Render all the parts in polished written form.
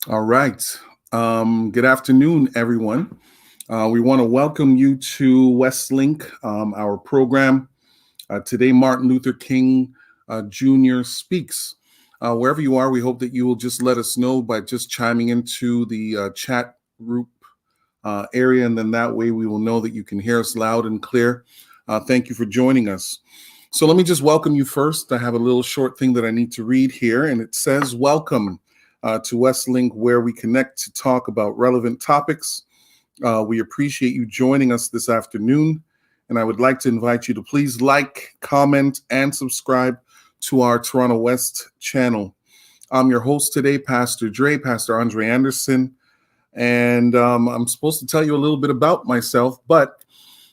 All right. Good afternoon, everyone. We want to welcome you to WestLINK, our program. Today, Martin Luther King Jr. speaks. Wherever you are, we hope that you will just let us know by just chiming into the chat group area, and then that way we will know that you can hear us loud and clear. Thank you for joining us. So let me just welcome you first. I have a little short thing that I need to read here, and it says, welcome to WestLINK, where we connect to talk about relevant topics. We appreciate you joining us this afternoon, and I would like to invite you to please like, comment, and subscribe to our Toronto West channel. I'm your host today, Pastor Andre Anderson, and I'm supposed to tell you a little bit about myself, but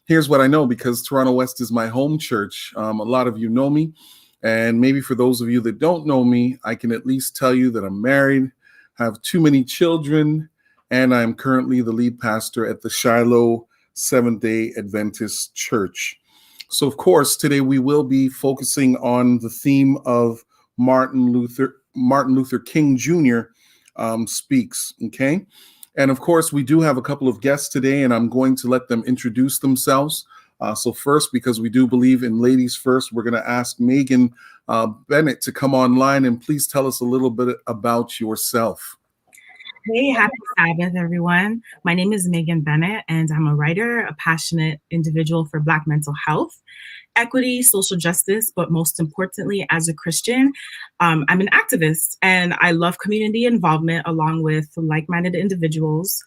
here's what I know, because Toronto West is my home church. A lot of you know me, and maybe for those of you that don't know me, I can at least tell you that I'm married, have too many children, and I'm currently the lead pastor at the Shiloh Seventh-day Adventist Church. So, of course, today we will be focusing on the theme of Martin Luther King Jr. Speaks, okay? And of course, we do have a couple of guests today, and I'm going to let them introduce themselves. So first, because we do believe in ladies first, we're going to ask Megan Bennett to come online, and please tell us a little bit about yourself. Hey, happy Sabbath, everyone. My name is Megan Bennett, and I'm a writer, a passionate individual for Black mental health, equity, social justice, but most importantly, as a Christian, I'm an activist, and I love community involvement along with like-minded individuals.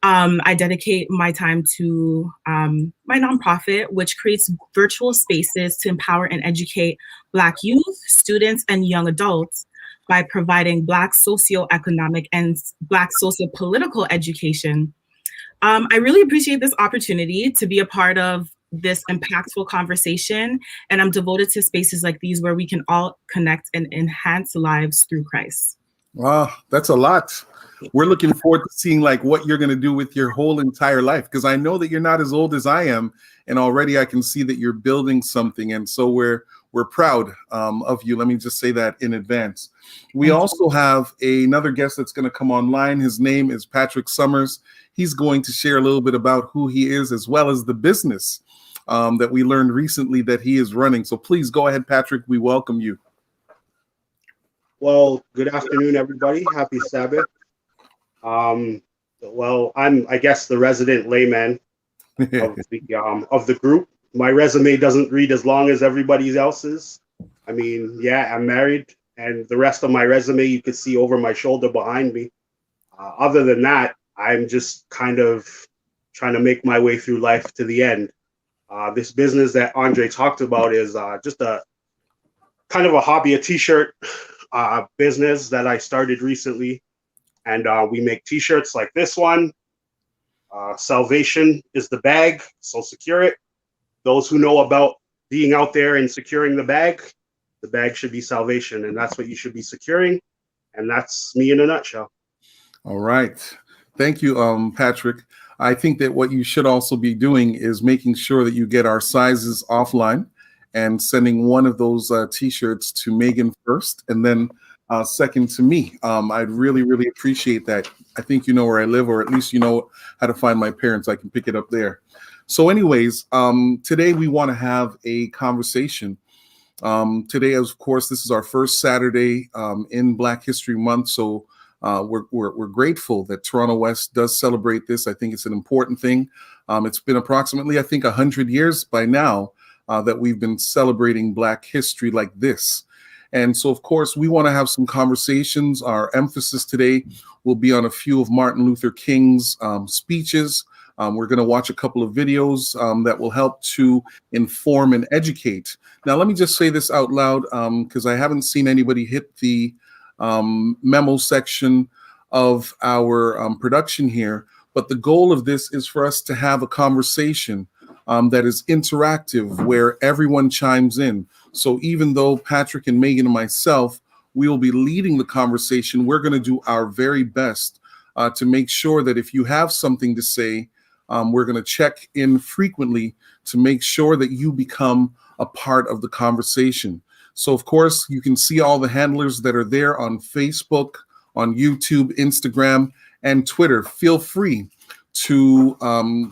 I dedicate my time to my nonprofit, which creates virtual spaces to empower and educate Black youth, students, and young adults by providing Black socioeconomic and Black sociopolitical education. I really appreciate this opportunity to be a part of this impactful conversation, and I'm devoted to spaces like these where we can all connect and enhance lives through Christ. Wow, that's a lot. We're looking forward to seeing like what you're going to do with your whole entire life, because I know that you're not as old as I am, and already I can see that you're building something, and so we're proud of you. Let me just say that in advance. We also have another guest that's going to come online. His name is Patrick Summers. He's going to share a little bit about who he is, as well as the business that we learned recently that he is running. So please go ahead, Patrick. We welcome you. Well, good afternoon, everybody. Happy Sabbath. Well, I'm, I guess, the resident layman of the group. My resume doesn't read as long as everybody else's. I mean, yeah, I'm married, and the rest of my resume you could see over my shoulder behind me. Other than that, I'm just kind of trying to make my way through life to the end. This business that Andre talked about is just a kind of a hobby, a t-shirt business that I started recently. And we make t-shirts like this one. Salvation is the bag, so secure it. Those who know about being out there and securing the bag should be salvation, and that's what you should be securing. And that's me in a nutshell. All right. Thank you, Patrick. I think that what you should also be doing is making sure that you get our sizes offline and sending one of those t-shirts to Megan first, and then second to me. I'd really, really appreciate that. I think you know where I live, or at least you know how to find my parents. I can pick it up there. So anyways, today we want to have a conversation. Today, of course, this is our first Saturday in Black History Month. So we're grateful that Toronto West does celebrate this. I think it's an important thing. It's been approximately, I think, 100 years by now that we've been celebrating Black history like this. And so, of course, we want to have some conversations. Our emphasis today will be on a few of Martin Luther King's speeches. We're going to watch a couple of videos that will help to inform and educate. Now, let me just say this out loud, because I haven't seen anybody hit the memo section of our production here. But the goal of this is for us to have a conversation that is interactive, where everyone chimes in. So even though Patrick and Megan and myself, we will be leading the conversation, we're going to do our very best to make sure that if you have something to say, we're going to check in frequently to make sure that you become a part of the conversation. So, of course, you can see all the handlers that are there on Facebook, on YouTube, Instagram, and Twitter. Feel free to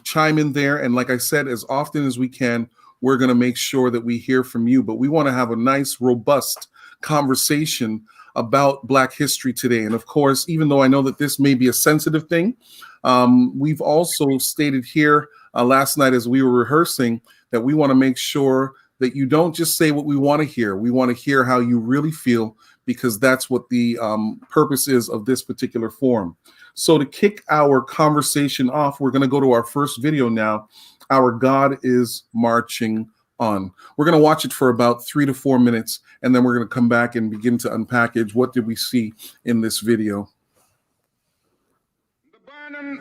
chime in there. And like I said, as often as we can, we're going to make sure that we hear from you. But we want to have a nice, robust conversation about Black history today. And of course, even though I know that this may be a sensitive thing, we've also stated here last night as we were rehearsing that we want to make sure that you don't just say what we want to hear. We want to hear how you really feel, because that's what the purpose is of this particular forum. So to kick our conversation off, we're going to go to our first video now. Our God is Marching On. We're going to watch it for about 3 to 4 minutes, and then we're going to come back and begin to unpackage what did we see in this video.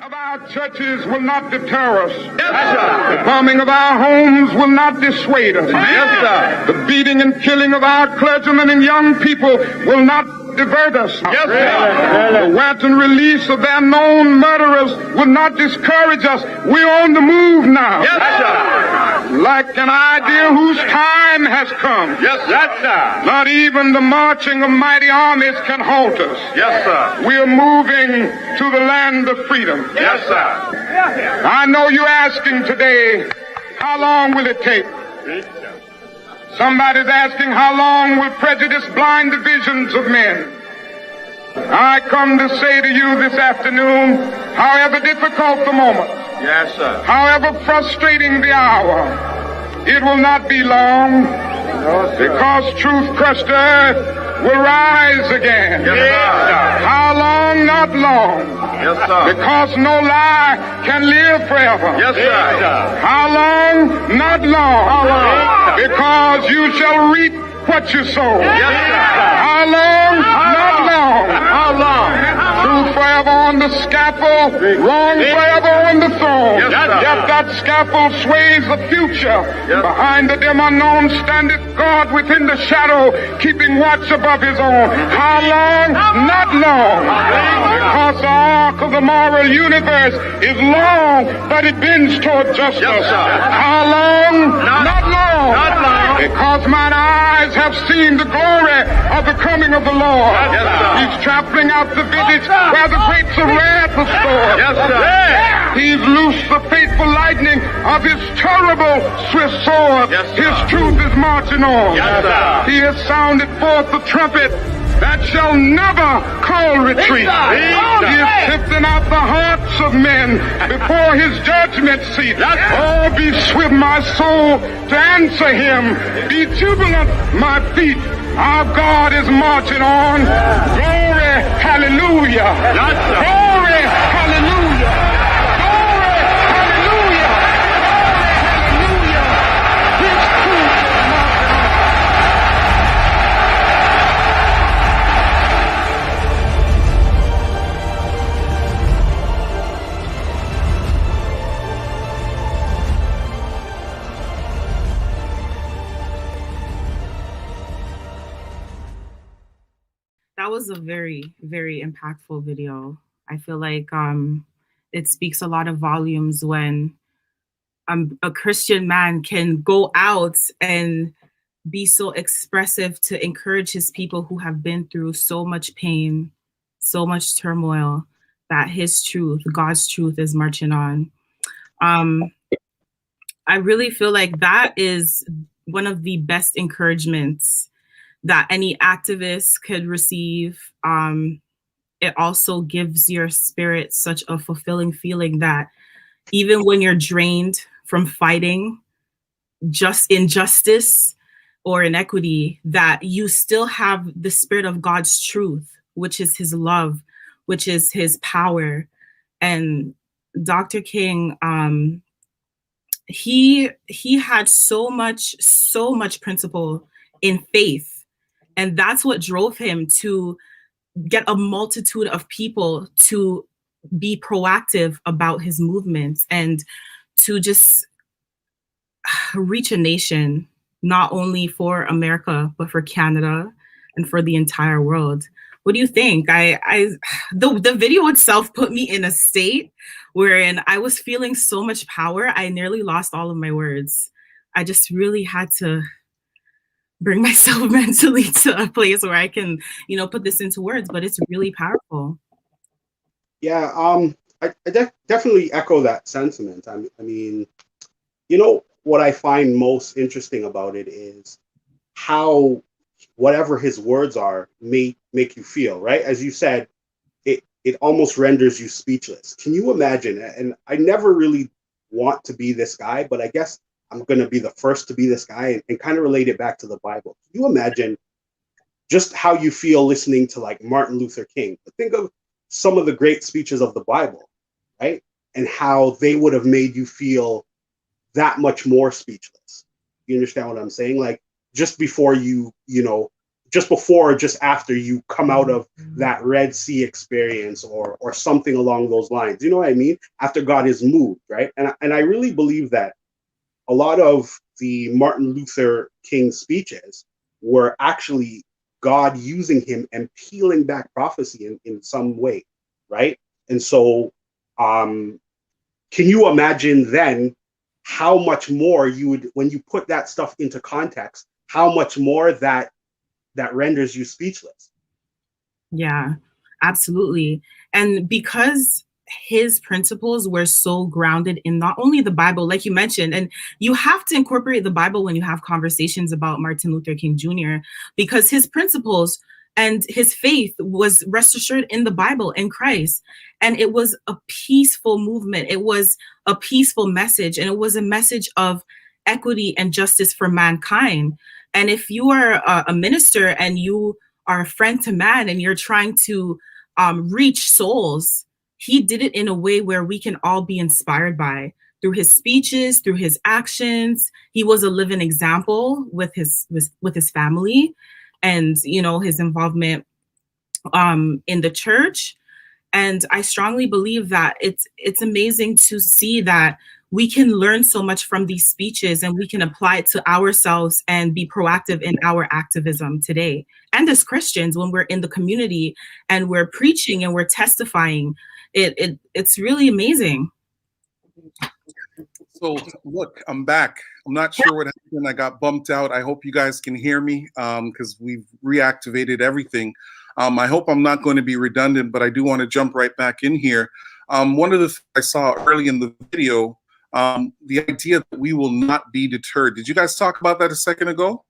Of our churches will not deter us. Yes, sir. The bombing of our homes will not dissuade us. Yes, sir. The beating and killing of our clergymen and young people will not divert us. Yes, sir. The wanton release of their known murderers will not discourage us. We're on the move now. Yes, sir. Like an idea whose time has come. Yes, sir. Not even the marching of mighty armies can halt us. Yes, sir. We're moving to the land of freedom. Yes, sir. I know you're asking today, how long will it take? Somebody's asking, how long will prejudice blind the visions of men? I come to say to you this afternoon, however difficult the moment, yes, sir, however frustrating the hour, it will not be long, because truth crushed earth will rise again. Yes, sir. How long? Not long. Yes, sir. Because no lie can live forever. Yes, sir. How long? Not long. How long? Because you shall reap what you sow. Yes, sir. How long? Not long. How long? Truth forever on the scaffold, wrong forever on the throne. Yes, yet that scaffold sways the future. Yes. Behind the dim unknown standeth God within the shadow, keeping watch above his own. How long? Not long. Because the arc of the moral universe is long, but it bends toward justice. Yes, how long? Not long. Not long. Because mine eyes have seen the glory of the coming of the Lord. Yes, he's trampling out the village where the grapes of wrath are stored. Yes, sir. He's loosed the fateful lightning of his terrible swift sword. Yes, his truth is marching on. Yes, sir. He has sounded forth the trumpet that shall never call retreat. He is sifting out the hearts of men before his judgment seat. Oh, be swift, my soul, to answer him. Be jubilant, my feet. Our God is marching on. Glory, hallelujah. Glory, hallelujah. Glory, hallelujah. Hallelujah. His truth is marching on. That was a very, very impactful video. I feel like it speaks a lot of volumes when a Christian man can go out and be so expressive to encourage his people who have been through so much pain, so much turmoil, that his truth, God's truth, is marching on. I really feel like that is one of the best encouragements that any activist could receive. It also gives your spirit such a fulfilling feeling that even when you're drained from fighting just injustice or inequity, that you still have the spirit of God's truth, which is his love, which is his power. And Dr. King, he had so much principle in faith. And that's what drove him to get a multitude of people to be proactive about his movements and to just reach a nation, not only for America, but for Canada and for the entire world. What do you think? The video itself put me in a state wherein I was feeling so much power, I nearly lost all of my words. I just really had to bring myself mentally to a place where I can, put this into words, but it's really powerful. Yeah, I definitely echo that sentiment. I mean, what I find most interesting about it is how whatever his words are may make you feel, right? As you said, it almost renders you speechless. Can you imagine? And I never really want to be this guy, but I guess I'm going to be the first to be this guy and kind of relate it back to the Bible. Can you imagine just how you feel listening to like Martin Luther King? But think of some of the great speeches of the Bible, right? And how they would have made you feel that much more speechless. You understand what I'm saying? Like just before just before or just after you come out of that Red Sea experience or something along those lines. You know what I mean? After God is moved, right? And I really believe that a lot of the Martin Luther King speeches were actually God using him and peeling back prophecy in some way, right? And so can you imagine then how much more you would, when you put that stuff into context, how much more that renders you speechless? Yeah, absolutely. And because his principles were so grounded in not only the Bible, like you mentioned, and you have to incorporate the Bible when you have conversations about Martin Luther King Jr., because his principles and his faith was rest assured in the Bible, in Christ. And it was a peaceful movement. It was a peaceful message, and it was a message of equity and justice for mankind. And if you are a minister and you are a friend to man and you're trying to reach souls, he did it in a way where we can all be inspired by through his speeches, through his actions. He was a living example with his family and his involvement in the church. And I strongly believe that it's amazing to see that we can learn so much from these speeches and we can apply it to ourselves and be proactive in our activism today. And as Christians, when we're in the community and we're preaching and we're testifying, it's really amazing. So look, I'm back. I'm not sure what happened. I got bumped out. I hope you guys can hear me because we've reactivated everything. I hope I'm not going to be redundant, but I do want to jump right back in here. One of the things I saw early in the video, the idea that we will not be deterred. Did you guys talk about that a second ago?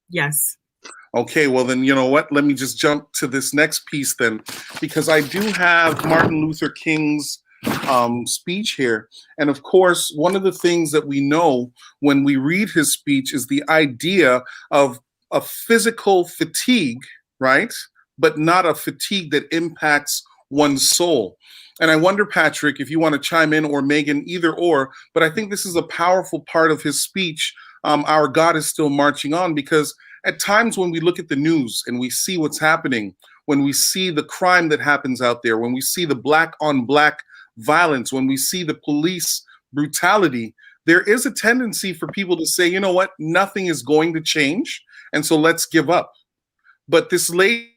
Yes. Okay, well then, you know what? Let me just jump to this next piece then, because I do have Martin Luther King's speech here. And of course, one of the things that we know when we read his speech is the idea of a physical fatigue, right? But not a fatigue that impacts one's soul. And I wonder, Patrick, if you want to chime in, or Megan, either or, but I think this is a powerful part of his speech. Our God is still marching on, because at times when we look at the news and we see what's happening, when we see the crime that happens out there, when we see the black on black violence, when we see the police brutality, there is a tendency for people to say, you know what, nothing is going to change, and so let's give up. But this lady,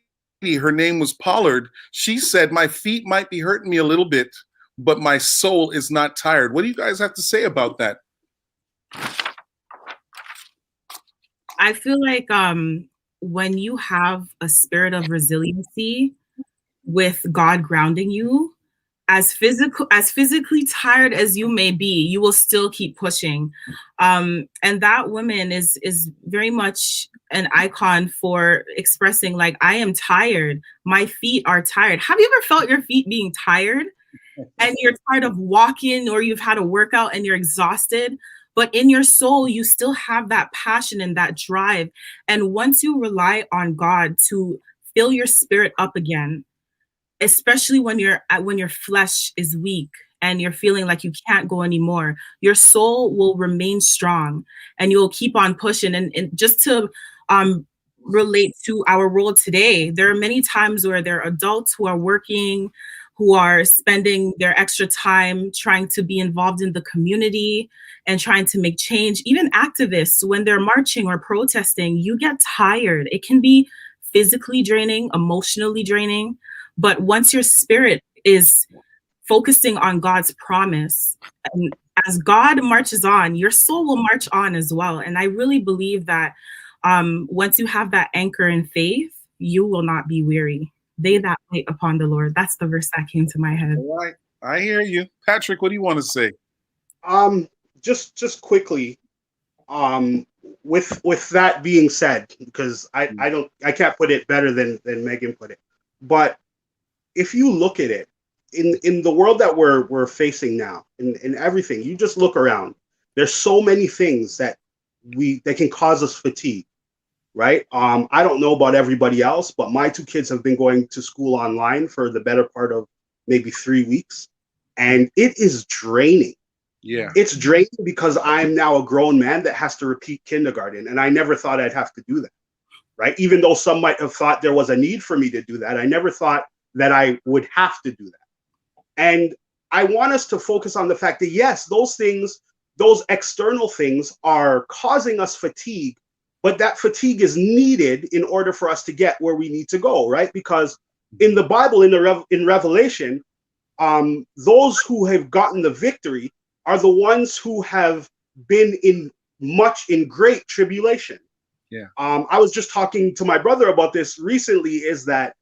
her name was Pollard, she said, my feet might be hurting me a little bit, but my soul is not tired. What do you guys have to say about that? I feel like when you have a spirit of resiliency with God grounding you, as physically tired as you may be, you will still keep pushing. And that woman is very much an icon for expressing, like, I am tired. My feet are tired. Have you ever felt your feet being tired? And you're tired of walking, or you've had a workout and you're exhausted, but in your soul, you still have that passion and that drive. And once you rely on God to fill your spirit up again, especially when your flesh is weak and you're feeling like you can't go anymore, your soul will remain strong and you'll keep on pushing. And just to relate to our world today, there are many times where there are adults who are working, who are spending their extra time trying to be involved in the community and trying to make change. Even activists, when they're marching or protesting, you get tired. It can be physically draining, emotionally draining. But once your spirit is focusing on God's promise, and as God marches on, your soul will march on as well. And I really believe that Once you have that anchor in faith, you will not be weary. They that wait upon the Lord. That's the verse that came to my head. All right. I hear you. Patrick, what do you want to say? Just quickly, with that being said, because I can't put it better than Megan put it, but if you look at it in the world that we're facing now, in everything, you just look around. There's so many things that can cause us fatigue, right? I don't know about everybody else, but my two kids have been going to school online for the better part of maybe 3 weeks, and it is draining. Yeah. It's draining because I'm now a grown man that has to repeat kindergarten, and I never thought I'd have to do that, right? Even though some might have thought there was a need for me to do that, I never thought that I would have to do that. And I want us to focus on the fact that, yes, those things, those external things are causing us fatigue, but that fatigue is needed in order for us to get where we need to go, right? Because in the Bible, in Revelation, those who have gotten the victory are the ones who have been in great tribulation. Yeah. I was just talking to my brother about this recently, is that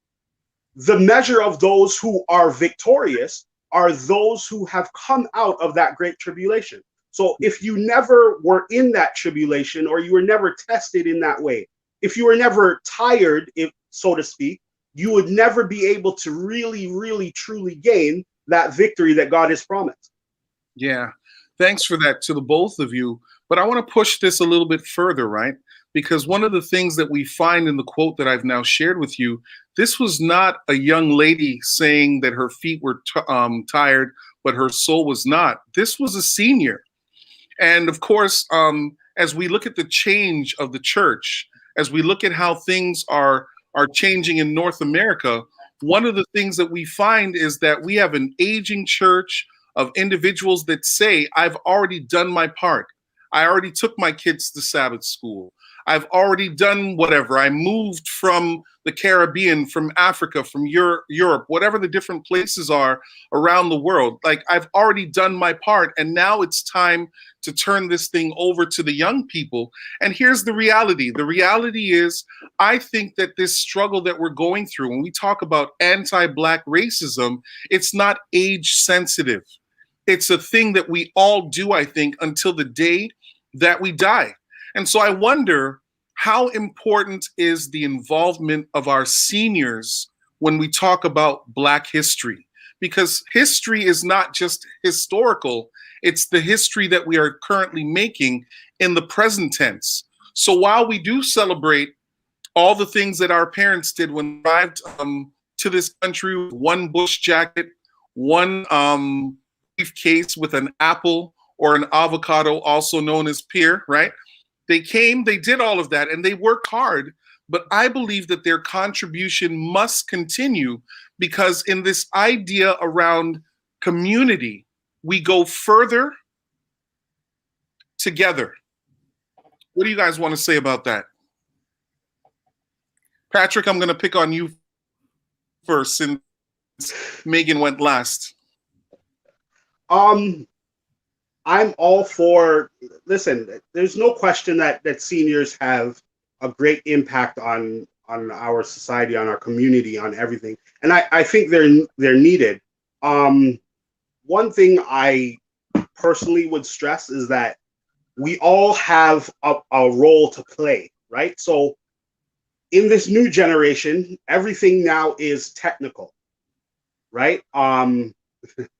the measure of those who are victorious are those who have come out of that great tribulation. So if you never were in that tribulation, or you were never tested in that way, if you were never tired, so to speak, you would never be able to really, really, truly gain that victory that God has promised. Yeah. Thanks for that to the both of you. But I want to push this a little bit further, right? Because one of the things that we find in the quote that I've now shared with you, this was not a young lady saying that her feet were tired, but her soul was not. This was a senior. And of course, as we look at the change of the church, as we look at how things are changing in North America, one of the things that we find is that we have an aging church of individuals that say, I've already done my part. I already took my kids to Sabbath school. I've already done whatever. I moved from the Caribbean, from Africa, from Europe, whatever the different places are around the world. Like, I've already done my part, and now it's time to turn this thing over to the young people. And here's the reality. The reality is, I think that this struggle that we're going through, when we talk about anti-Black racism, it's not age sensitive. It's a thing that we all do, I think, until the day that we die. And so I wonder, how important is the involvement of our seniors when we talk about Black history? Because history is not just historical, it's the history that we are currently making in the present tense. So while we do celebrate all the things that our parents did when they arrived to this country, one bush jacket, one briefcase with an apple or an avocado, also known as pear, right? They came, they did all of that, and they worked hard. But I believe that their contribution must continue, because in this idea around community, we go further together. What do you guys want to say about that? Patrick, I'm going to pick on you first since Megan went last. I'm all for, listen, there's no question that seniors have a great impact on our society, on our community, on everything. And I think they're needed. One thing I personally would stress is that we all have a role to play, right? So in this new generation, everything now is technical, right?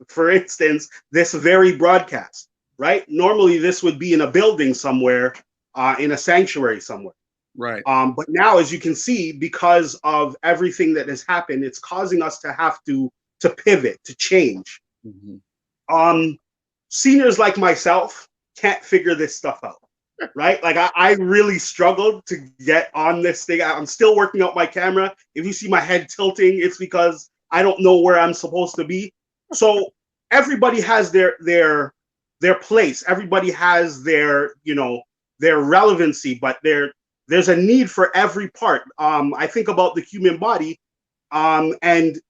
For instance, this very broadcast, right? Normally this would be in a building somewhere, in a sanctuary somewhere. Right. But now, as you can see, because of everything that has happened, it's causing us to have to pivot, to change. Mm-hmm. Seniors like myself can't figure this stuff out, right? Like I really struggled to get on this thing. I'm still working out my camera. If you see my head tilting, it's because I don't know where I'm supposed to be. So everybody has their place. Everybody has their relevancy, but there's a need for every part. I think about the human body, and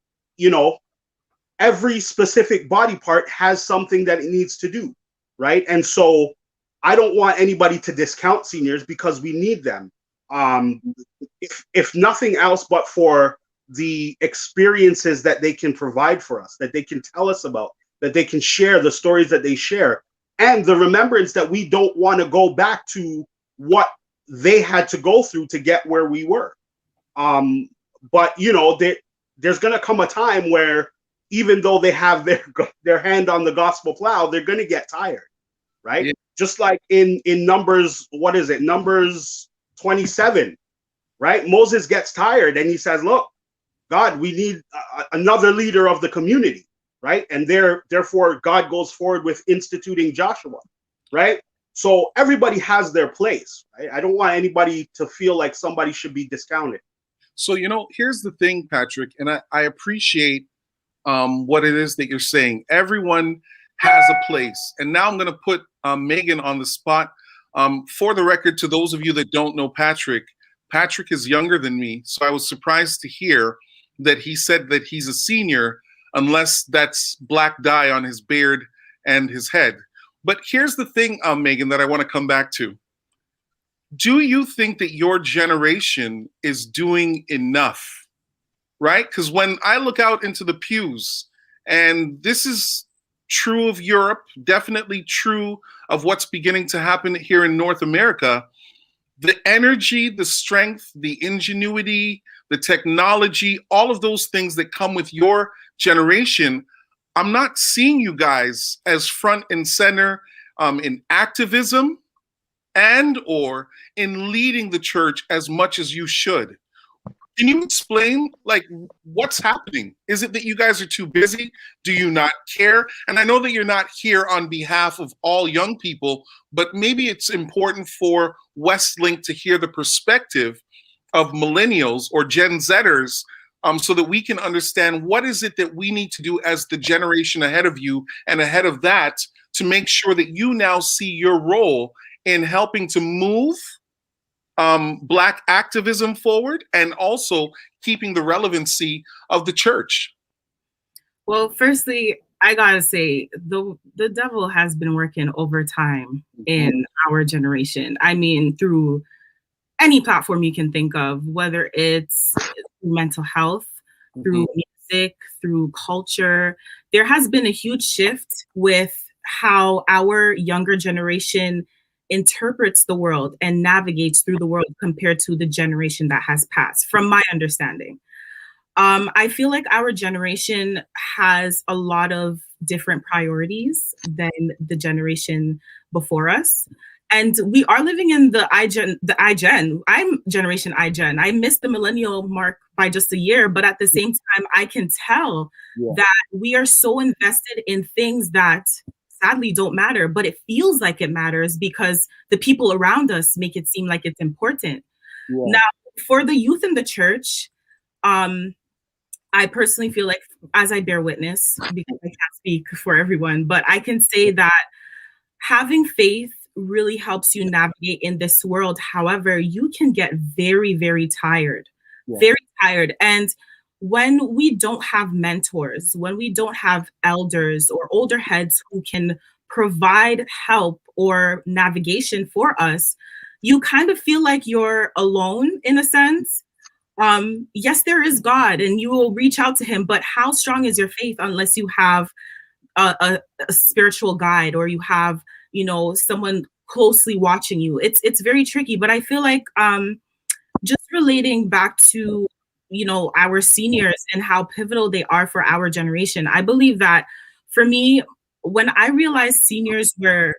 every specific body part has something that it needs to do, right? And so I don't want anybody to discount seniors, because we need them. if nothing else but for the experiences that they can provide for us, that they can tell us about, that they can share, the stories that they share, and the remembrance that we don't want to go back to what they had to go through to get where we were. But there's going to come a time where even though they have their hand on the gospel plow, they're going to get tired, right? Yeah. Just like in Numbers, what is it? Numbers 27, right? Moses gets tired and he says, look, God, we need another leader of the community, right? And therefore God goes forward with instituting Joshua, right? So everybody has their place, right? I don't want anybody to feel like somebody should be discounted. So, here's the thing, Patrick, and I appreciate what it is that you're saying. Everyone has a place. And now I'm going to put Megan on the spot. For the record, to those of you that don't know Patrick is younger than me. So I was surprised to hear that he said that he's a senior, unless that's black dye on his beard and his head. But here's the thing, Megan, that I want to come back to. Do you think that your generation is doing enough, right? Because when I look out into the pews, and this is true of Europe, definitely true of what's beginning to happen here in North America, the energy, the strength, the ingenuity, the technology, all of those things that come with your generation, I'm not seeing you guys as front and center in activism and or in leading the church as much as you should. Can you explain, what's happening? Is it that you guys are too busy? Do you not care? And I know that you're not here on behalf of all young people, but maybe it's important for WestLINK to hear the perspective of millennials or Gen Zers, so that we can understand what is it that we need to do as the generation ahead of you and ahead of that to make sure that you now see your role in helping to move Black activism forward and also keeping the relevancy of the church. Well, firstly, I gotta say, the devil has been working overtime in our generation. I mean, through any platform you can think of, whether it's mental health, through music, through culture. There has been a huge shift with how our younger generation interprets the world and navigates through the world compared to the generation that has passed, from my understanding. I feel like our generation has a lot of different priorities than the generation before us. And we are living in the iGen. I'm generation iGen. I missed the millennial mark by just a year, but at the same time, I can tell that we are so invested in things that sadly don't matter, but it feels like it matters because the people around us make it seem like it's important. Now, for the youth in the church, I personally feel like, as I bear witness, because I can't speak for everyone, but I can say that having faith really helps you navigate in this world. However, you can get very, very tired, very tired. And when we don't have mentors, when we don't have elders or older heads who can provide help or navigation for us, you kind of feel like you're alone in a sense. Yes, there is God and you will reach out to him, but how strong is your faith unless you have a spiritual guide or you have, someone closely watching you? It's very tricky, but I feel like just relating back to our seniors and how pivotal they are for our generation. I believe that for me, when I realized seniors were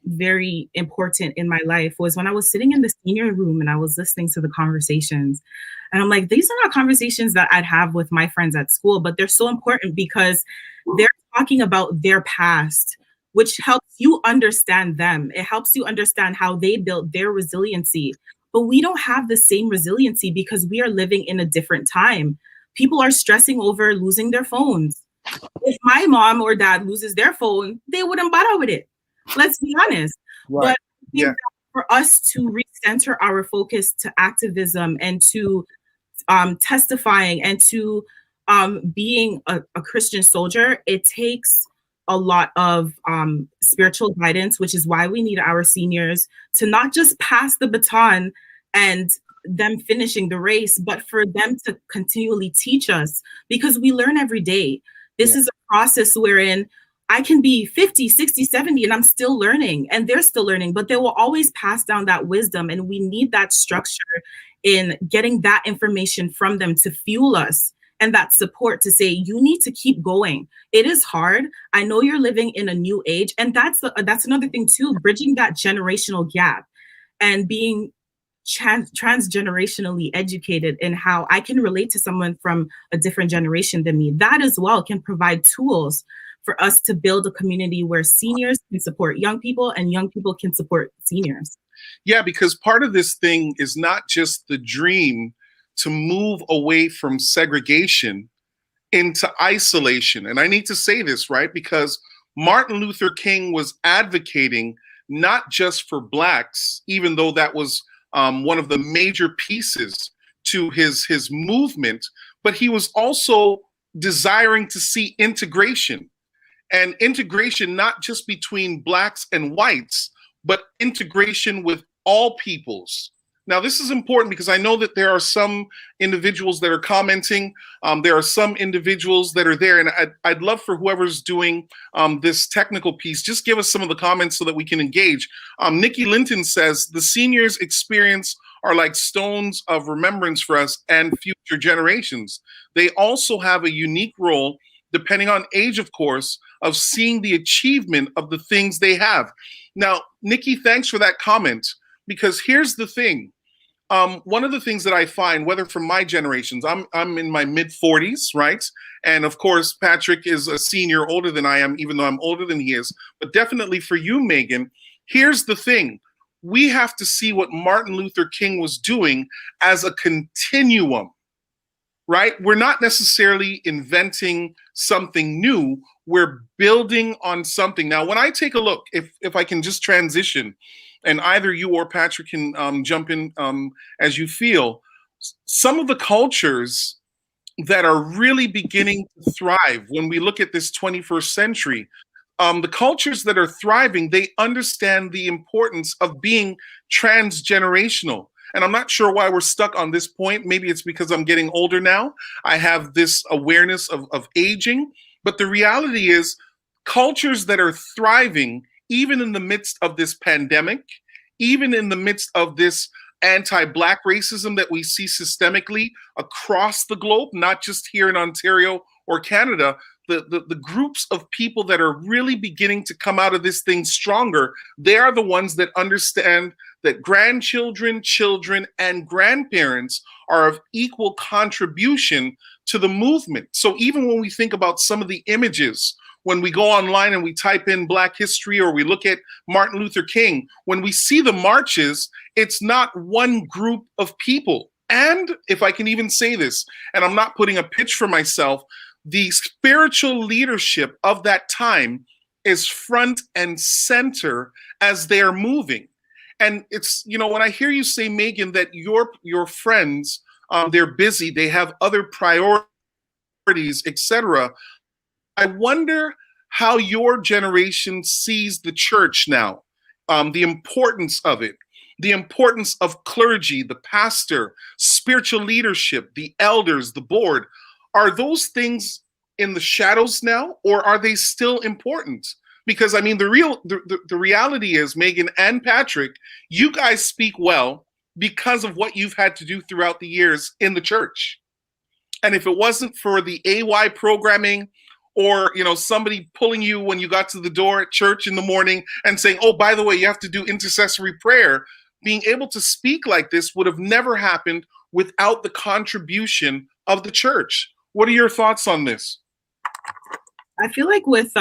very important in my life was when I was sitting in the senior room and I was listening to the conversations. And I'm like, these are not conversations that I'd have with my friends at school, but they're so important because they're talking about their past, which helps you understand them. It helps you understand how they built their resiliency. But we don't have the same resiliency because we are living in a different time. People are stressing over losing their phones. If my mom or dad loses their phone, they wouldn't bother with it. Let's be honest. Right. But I think that for us to recenter our focus to activism and to testifying and to being a Christian soldier, it takes a lot of spiritual guidance, which is why we need our seniors to not just pass the baton and them finishing the race, but for them to continually teach us, because we learn every day. This is a process wherein I can be 50, 60, 70, and I'm still learning, and they're still learning, but they will always pass down that wisdom. And we need that structure in getting that information from them to fuel us, and that support to say, you need to keep going. It is hard. I know you're living in a new age. And that's another thing too, bridging that generational gap and being transgenerationally educated in how I can relate to someone from a different generation than me. That as well can provide tools for us to build a community where seniors can support young people and young people can support seniors. Yeah, because part of this thing is not just the dream to move away from segregation into isolation. And I need to say this, right? Because Martin Luther King was advocating not just for Blacks, even though that was one of the major pieces to his movement, but he was also desiring to see integration. And integration not just between Blacks and whites, but integration with all peoples. Now, this is important because I know that there are some individuals that are commenting. There are some individuals that are there, and I'd love for whoever's doing this technical piece, just give us some of the comments so that we can engage. Nikki Linton says, the seniors' experience are like stones of remembrance for us and future generations. They also have a unique role, depending on age, of course, of seeing the achievement of the things they have. Now, Nikki, thanks for that comment, because here's the thing. One of the things that I find, whether from my generations, I'm in my mid 40s, right? And of course, Patrick is a senior older than I am, even though I'm older than he is. But definitely for you, Megan, here's the thing. We have to see what Martin Luther King was doing as a continuum, right? We're not necessarily inventing something new. We're building on something. Now, when I take a look, if I can just transition, and either you or Patrick can jump in as you feel, some of the cultures that are really beginning to thrive when we look at this 21st century, the cultures that are thriving, they understand the importance of being transgenerational. And I'm not sure why we're stuck on this point. Maybe it's because I'm getting older now. I have this awareness of aging. But the reality is, cultures that are thriving, even in the midst of this pandemic, even in the midst of this anti-Black racism that we see systemically across the globe, not just here in Ontario or Canada, the groups of people that are really beginning to come out of this thing stronger, they are the ones that understand that grandchildren, children, and grandparents are of equal contribution to the movement. So even when we think about some of the images, when we go online and we type in Black history or we look at Martin Luther King, when we see the marches, it's not one group of people. And if I can even say this, and I'm not putting a pitch for myself, the spiritual leadership of that time is front and center as they're moving. And it's, you know, when I hear you say, Megan, that your friends, they're busy, they have other priorities, etc. I wonder how your generation sees the church now, the importance of it, the importance of clergy, the pastor, spiritual leadership, the elders, the board. Are those things in the shadows now, or are they still important? Because I mean, the reality is, Megan and Patrick, you guys speak well because of what you've had to do throughout the years in the church. And if it wasn't for the AY programming, or, you know, somebody pulling you when you got to the door at church in the morning and saying, oh, by the way, you have to do intercessory prayer, being able to speak like this would have never happened without the contribution of the church. What are your thoughts on this? I feel like with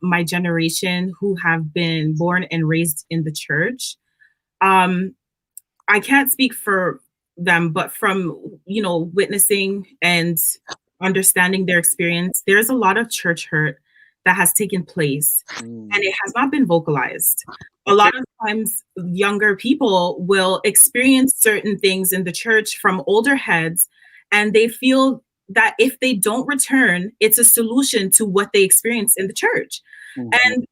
my generation who have been born and raised in the church, I can't speak for them, but from, you know, witnessing and understanding their experience, there's a lot of church hurt that has taken place and it has not been vocalized. A lot of times younger people will experience certain things in the church from older heads, and they feel that if they don't return, it's a solution to what they experienced in the church. And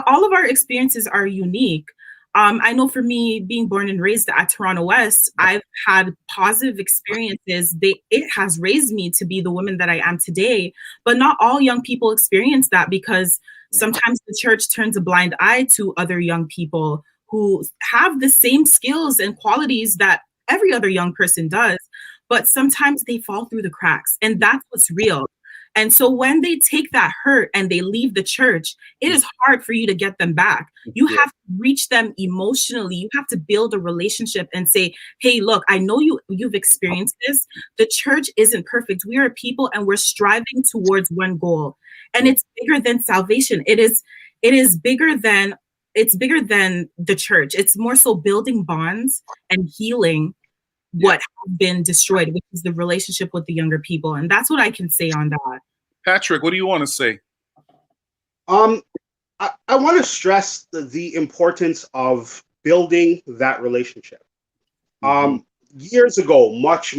all of our experiences are unique. I know for me, being born and raised at Toronto West, I've had positive experiences. It has raised me to be the woman that I am today. But not all young people experience that, because sometimes the church turns a blind eye to other young people who have the same skills and qualities that every other young person does. But sometimes they fall through the cracks, and that's what's real. And so when they take that hurt and they leave the church, it is hard for you to get them back. You have to reach them emotionally. You have to build a relationship and say, hey, look, I know you've experienced this. The church isn't perfect. We are people and we're striving towards one goal. And it's bigger than salvation. It's bigger than the church. It's more so building bonds and healing what has been destroyed, which is the relationship with the younger people. And that's what I can say on that. Patrick, what do you want to say? I want to stress the importance of building that relationship. Years ago, much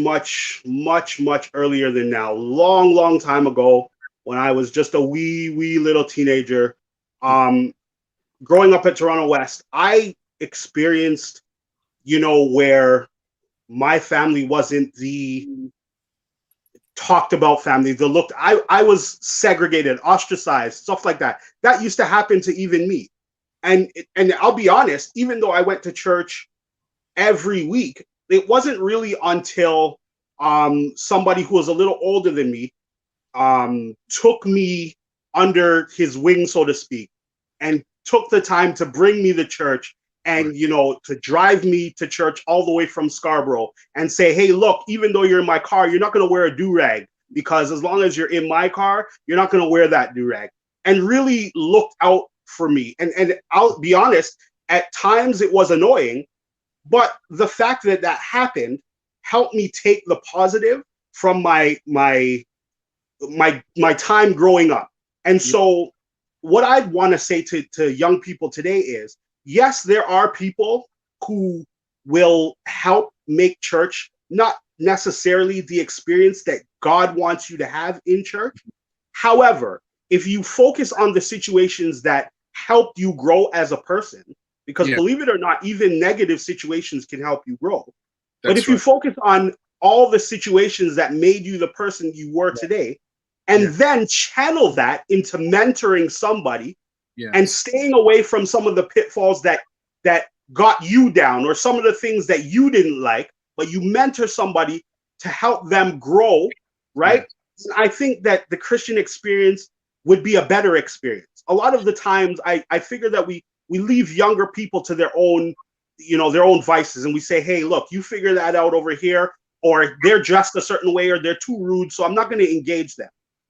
earlier than now, long time ago, when I was just a wee little teenager, growing up at Toronto West, I experienced, where my family wasn't the talked about family. I was segregated, ostracized, stuff like that. That used to happen to even me. And I'll be honest, even though I went to church every week, it wasn't really until somebody who was a little older than me took me under his wing, so to speak, and took the time to bring me to church and, to drive me to church all the way from Scarborough and say, hey, look, even though you're in my car, you're not going to wear a do-rag, because as long as you're in my car, you're not going to wear that do-rag, and really looked out for me. And I'll be honest, at times it was annoying, but the fact that happened helped me take the positive from my time growing up. And so what I'd want to say to young people today is, yes, there are people who will help make church not necessarily the experience that God wants you to have in church. However, if you focus on the situations that helped you grow as a person, because believe it or not, even negative situations can help you grow. But if you focus on all the situations that made you the person you were today, and then channel that into mentoring somebody, and staying away from some of the pitfalls that got you down, or some of the things that you didn't like, but you mentor somebody to help them grow, right? I think that the Christian experience would be a better experience. A lot of the times I figure that we leave younger people to their own vices, and we say, hey, look, you figure that out over here, or they're dressed a certain way, or they're too rude, so I'm not going to engage them,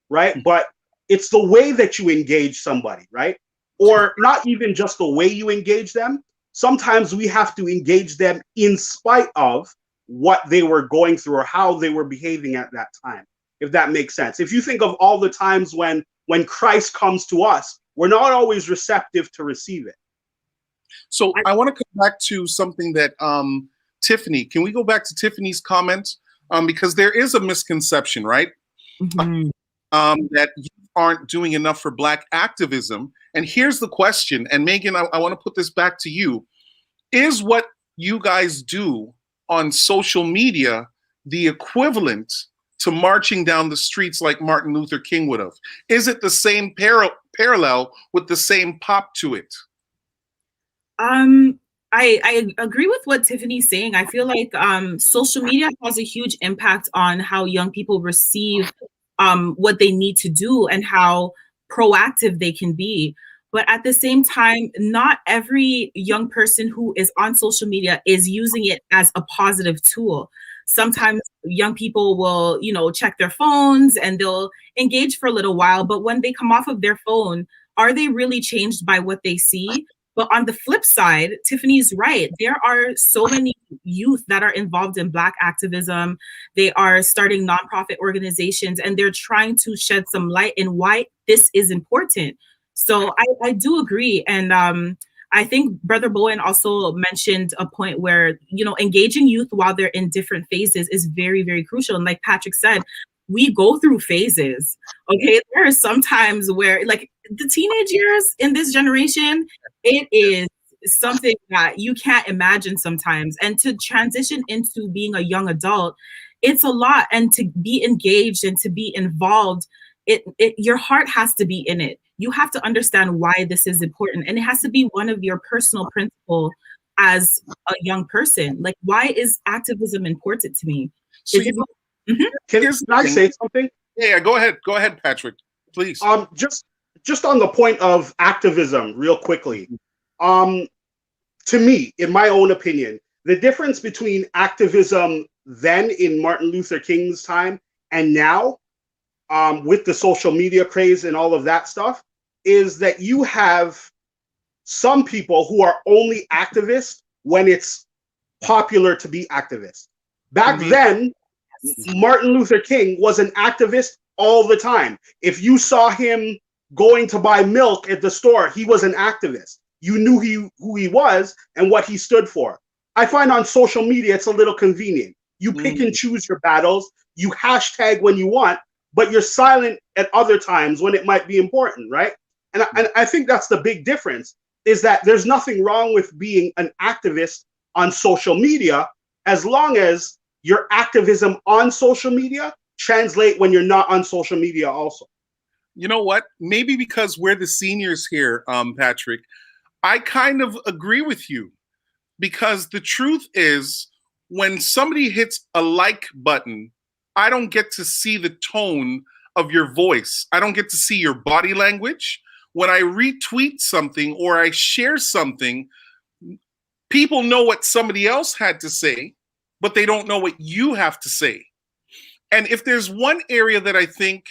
right? But it's the way that you engage somebody, right? Or not even just the way you engage them. Sometimes we have to engage them in spite of what they were going through or how they were behaving at that time, if that makes sense. If you think of all the times when Christ comes to us, we're not always receptive to receive it. So I want to come back to something that Tiffany, can we go back to Tiffany's comment? Because there is a misconception, right? That you aren't doing enough for Black activism. And here's the question, and Megan, I want to put this back to you. Is what you guys do on social media the equivalent to marching down the streets like Martin Luther King would have? Is it the same parallel with the same pop to it? I agree with what Tiffany's saying. I feel like social media has a huge impact on how young people receive what they need to do and how proactive they can be. But at the same time, not every young person who is on social media is using it as a positive tool. Sometimes young people will, check their phones and they'll engage for a little while. But when they come off of their phone, are they really changed by what they see? But on the flip side, Tiffany's right. There are so many youth that are involved in Black activism. They are starting nonprofit organizations, and they're trying to shed some light in why this is important. So I do agree. And I think Brother Bowen also mentioned a point where, engaging youth while they're in different phases is very, very crucial. And like Patrick said, we go through phases. Okay, there are some times where, like, the teenage years in this generation, it is something that you can't imagine sometimes. And to transition into being a young adult, it's a lot. And to be engaged and to be involved, your heart has to be in it. You have to understand why this is important. And it has to be one of your personal principles as a young person. Like, why is activism important to me? So Can I say something? Yeah, go ahead. Go ahead, Patrick, please. Just on the point of activism, real quickly. To me, in my own opinion, the difference between activism then in Martin Luther King's time and now, with the social media craze and all of that stuff, is that you have some people who are only activists when it's popular to be activists. Back then, Martin Luther King was an activist all the time. If you saw him going to buy milk at the store, he was an activist. You knew who he was and what he stood for. I find on social media, it's a little convenient. You pick and choose your battles. You hashtag when you want, but you're silent at other times when it might be important, right? And I think that's the big difference, is that there's nothing wrong with being an activist on social media as long as your activism on social media translate when you're not on social media also. You know what? Maybe because we're the seniors here, Patrick, I kind of agree with you, because the truth is, when somebody hits a like button, I don't get to see the tone of your voice. I don't get to see your body language. When I retweet something or I share something, people know what somebody else had to say, but they don't know what you have to say. And if there's one area that I think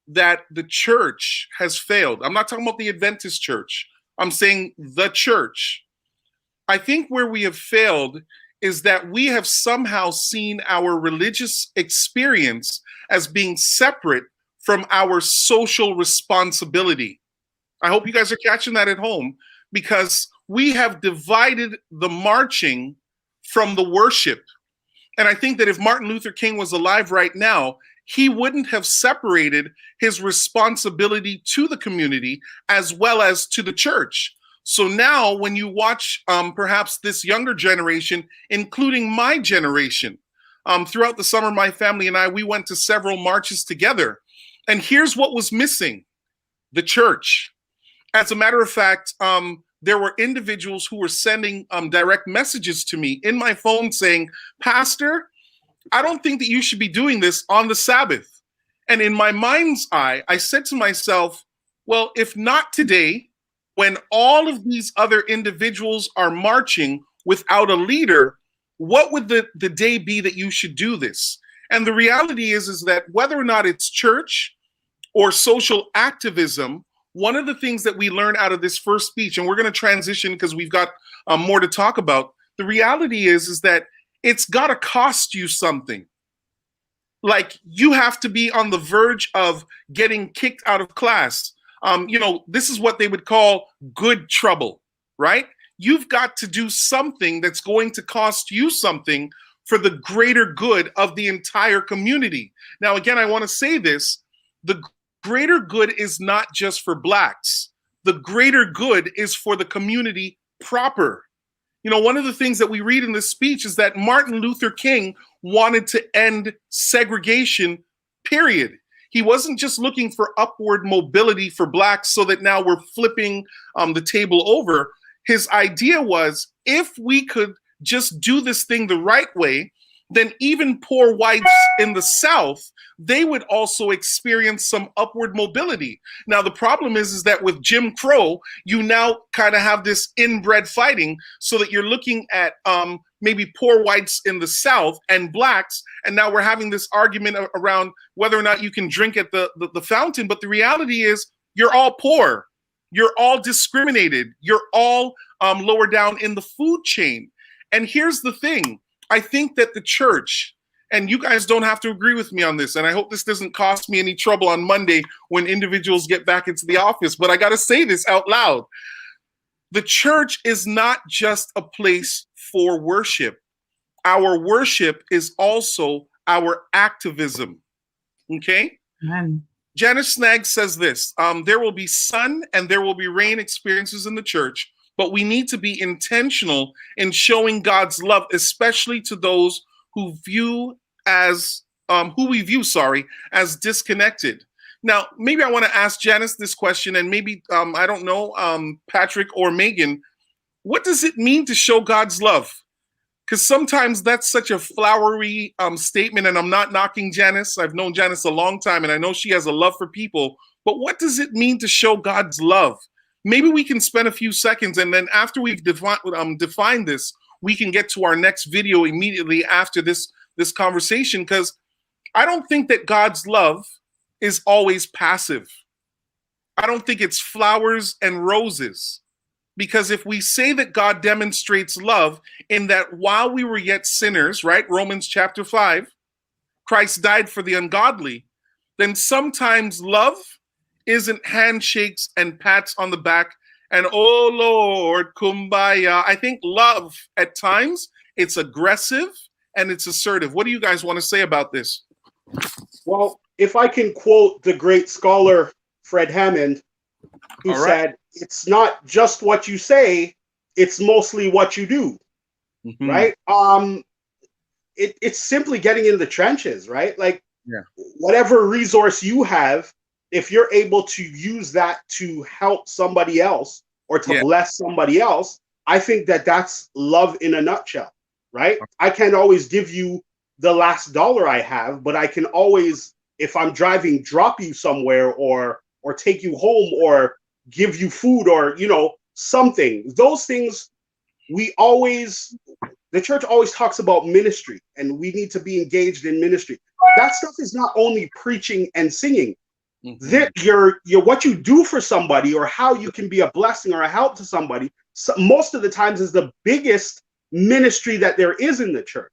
that the church has failed, I'm not talking about the Adventist church, I'm saying the church. I think where we have failed is that we have somehow seen our religious experience as being separate from our social responsibility. I hope you guys are catching that at home, because we have divided the marching from the worship. And I think that if Martin Luther King was alive right now, he wouldn't have separated his responsibility to the community as well as to the church. So now when you watch perhaps this younger generation, including my generation, throughout the summer, my family and I, we went to several marches together. And here's what was missing: the church. As a matter of fact, there were individuals who were sending direct messages to me in my phone saying, "Pastor, I don't think that you should be doing this on the Sabbath." And in my mind's eye, I said to myself, well, if not today, when all of these other individuals are marching without a leader, what would the day be that you should do this? And the reality is that whether or not it's church or social activism, one of the things that we learn out of this first speech, and we're going to transition because we've got more to talk about, the reality is that it's got to cost you something. Like, you have to be on the verge of getting kicked out of class. This is what they would call good trouble, right? You've got to do something that's going to cost you something for the greater good of the entire community. Now, again, I want to say this: the greater good is not just for Blacks. The greater good is for the community proper. One of the things that we read in this speech is that Martin Luther King wanted to end segregation, period. He wasn't just looking for upward mobility for Blacks so that now we're flipping the table over. His idea was, if we could just do this thing the right way, then even poor whites in the South, they would also experience some upward mobility. Now, the problem is that with Jim Crow, you now kind of have this inbred fighting, so that you're looking at maybe poor whites in the South and Blacks, and now we're having this argument around whether or not you can drink at the fountain. But the reality is, you're all poor. You're all discriminated. You're all lower down in the food chain. And here's the thing. I think that the church, and you guys don't have to agree with me on this, and I hope this doesn't cost me any trouble on Monday when individuals get back into the office, but I got to say this out loud. The church is not just a place for worship. Our worship is also our activism. Okay? Amen. Janice Snaggs says this: there will be sun and there will be rain experiences in the church, but we need to be intentional in showing God's love, especially to those who we view as disconnected. Now, maybe I want to ask Janice this question, and maybe I don't know, Patrick or Megan, what does it mean to show God's love? Because sometimes that's such a flowery statement, and I'm not knocking Janice. I've known Janice a long time, and I know she has a love for people. But what does it mean to show God's love? Maybe we can spend a few seconds, and then after we've defined this, we can get to our next video immediately after this conversation, because I don't think that God's love is always passive. I don't think it's flowers and roses. Because if we say that God demonstrates love in that while we were yet sinners, right, Romans chapter 5, Christ died for the ungodly, then sometimes love isn't handshakes and pats on the back and, oh Lord, kumbaya. I think love at times, it's aggressive and it's assertive. What do you guys want to say about this? Well, if I can quote the great scholar Fred Hammond, who said, it's not just what you say, it's mostly what you do, right? It's simply getting in the trenches, right? Like, whatever resource you have, if you're able to use that to help somebody else or to bless somebody else, I think that that's love in a nutshell, right? I can't always give you the last dollar I have, but I can always, if I'm driving, drop you somewhere or take you home or give you food or, something. Those things, the church always talks about ministry, and we need to be engaged in ministry. That stuff is not only preaching and singing. That what you do for somebody or how you can be a blessing or a help to somebody, most of the times is the biggest ministry that there is in the church.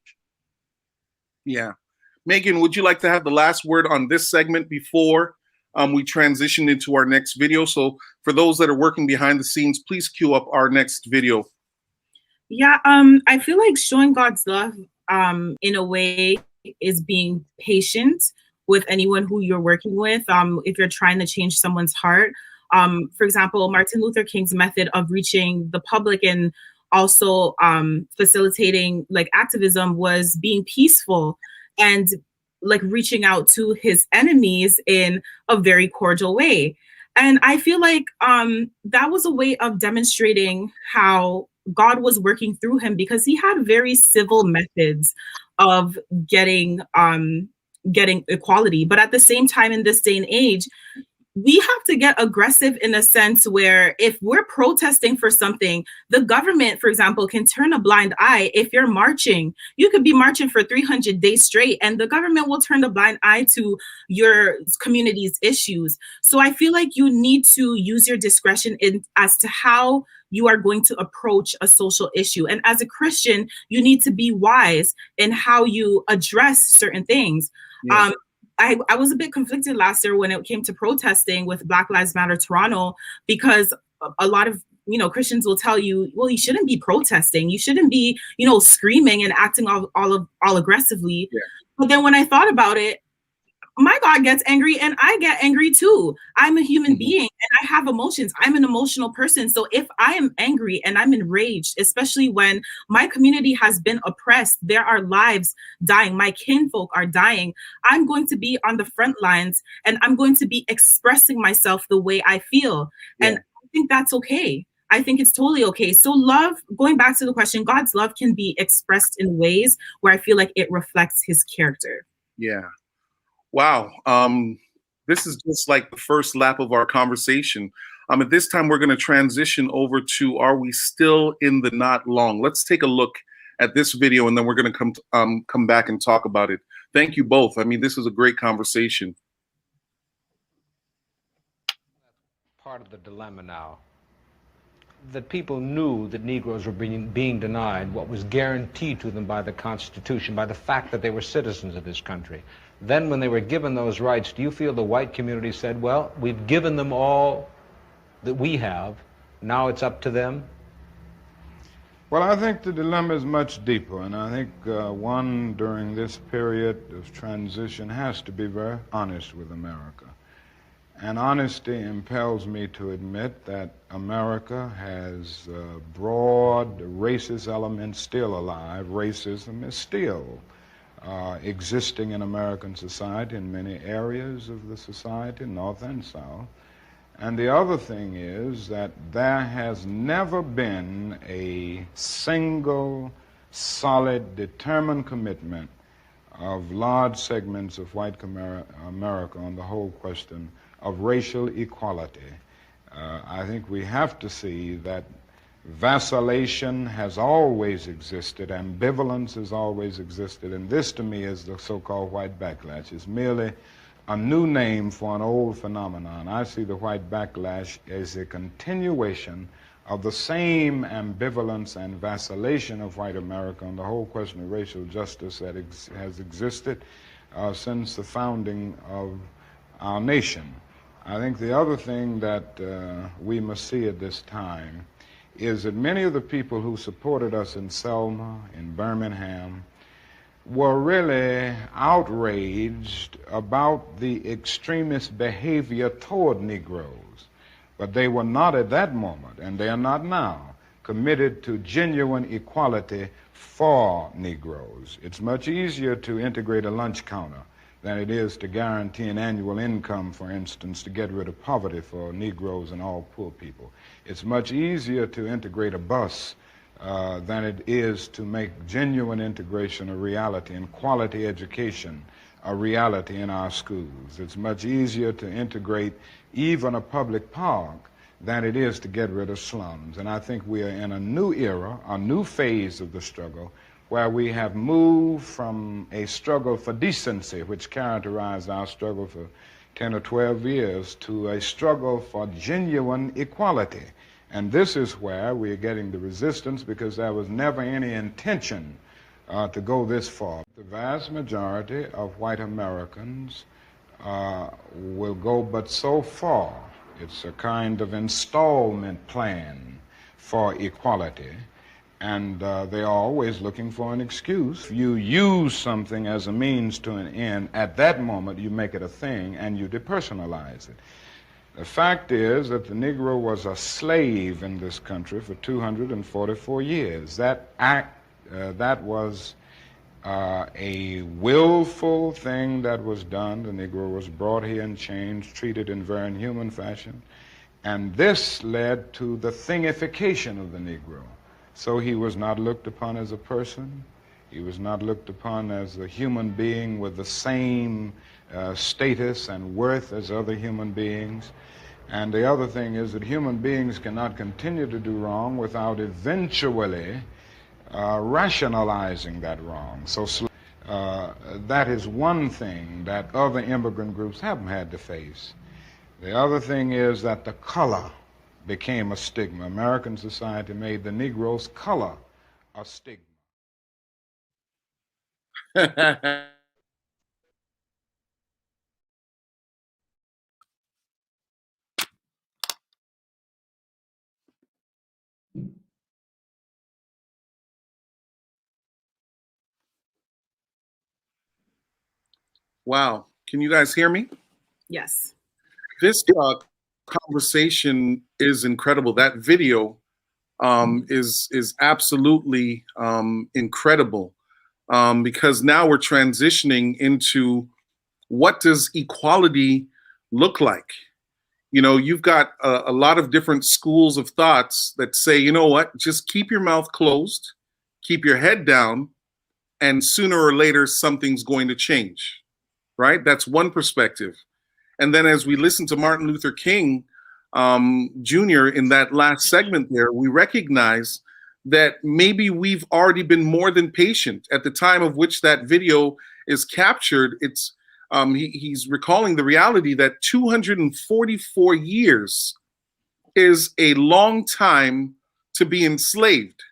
Yeah. Megan, would you like to have the last word on this segment before we transition into our next video? So for those that are working behind the scenes, please queue up our next video. Yeah, I feel like showing God's love in a way is being patient with anyone who you're working with. If you're trying to change someone's heart, for example, Martin Luther King's method of reaching the public and also facilitating like activism was being peaceful and like reaching out to his enemies in a very cordial way. And I feel like that was a way of demonstrating how God was working through him, because he had very civil methods of getting equality. But at the same time, in this day and age, we have to get aggressive in a sense where if we're protesting for something, the government, for example, can turn a blind eye. If you're marching, you could be marching for 300 days straight, and the government will turn a blind eye to your community's issues. So I feel like you need to use your discretion as to how you are going to approach a social issue. And as a Christian, you need to be wise in how you address certain things. Yeah. I was a bit conflicted last year when it came to protesting with Black Lives Matter Toronto, because a lot of Christians will tell you, well, you shouldn't be protesting, you shouldn't be screaming and acting all aggressively. Yeah. But then when I thought about it, my God gets angry and I get angry too. I'm a human being and I have emotions. I'm an emotional person. So if I am angry and I'm enraged, especially when my community has been oppressed, there are lives dying, my kinfolk are dying, I'm going to be on the front lines and I'm going to be expressing myself the way I feel. Yeah. And I think that's okay. I think it's totally okay. So love, going back to the question, God's love can be expressed in ways where I feel like it reflects his character. Yeah. Wow. This is just like the first lap of our conversation. At this time, we're going to transition over to Are We Still in the Not Long? Let's take a look at this video, and then we're going to come back and talk about it. Thank you both. I mean, this is a great conversation. Part of the dilemma now, that people knew that Negroes were being denied what was guaranteed to them by the Constitution, by the fact that they were citizens of this country. Then when they were given those rights, do you feel the white community said, well, we've given them all that we have, now it's up to them? Well, I think the dilemma is much deeper, and I think one during this period of transition has to be very honest with America. And honesty impels me to admit that America has broad racist elements still alive. Racism is still existing in American society in many areas of the society, North and South. And the other thing is that there has never been a single, solid, determined commitment of large segments of white America on the whole question of racial equality. I think we have to see that vacillation has always existed, ambivalence has always existed, and this to me is the so-called white backlash. It's merely a new name for an old phenomenon. I see the white backlash as a continuation of the same ambivalence and vacillation of white America on the whole question of racial justice that has existed since the founding of our nation. I think the other thing that we must see at this time is that many of the people who supported us in Selma, in Birmingham, were really outraged about the extremist behavior toward Negroes. But they were not at that moment, and they are not now, committed to genuine equality for Negroes. It's much easier to integrate a lunch counter than it is to guarantee an annual income, for instance, to get rid of poverty for Negroes and all poor people. It's much easier to integrate a bus than it is to make genuine integration a reality and quality education a reality in our schools. It's much easier to integrate even a public park than it is to get rid of slums. And I think we are in a new era, a new phase of the struggle, where we have moved from a struggle for decency, which characterized our struggle for 10 or 12 years, to a struggle for genuine equality. And this is where we are getting the resistance, because there was never any intention to go this far. The vast majority of white Americans will go but so far. It's a kind of installment plan for equality. And they are always looking for an excuse. If you use something as a means to an end, at that moment you make it a thing and you depersonalize it. The fact is that the Negro was a slave in this country for 244 years. That was a willful thing that was done. The Negro was brought here and changed, treated in very inhuman fashion. And this led to the thingification of the Negro. So he was not looked upon as a person. He was not looked upon as a human being with the same status and worth as other human beings. And the other thing is that human beings cannot continue to do wrong without eventually rationalizing that wrong. So that is one thing that other immigrant groups haven't had to face. The other thing is that the color became a stigma. American society made the Negro's color a stigma. Wow. Can you guys hear me? Yes. This conversation is incredible. That video is absolutely incredible, because now we're transitioning into what does equality look like? You know, you've got a lot of different schools of thoughts that say, you know what, just keep your mouth closed, keep your head down, and sooner or later something's going to change, right? That's one perspective. And then as we listen to Martin Luther King Jr. in that last segment there, we recognize that maybe we've already been more than patient. At the time of which that video is captured, it's he's recalling the reality that 244 years is a long time to be enslaved.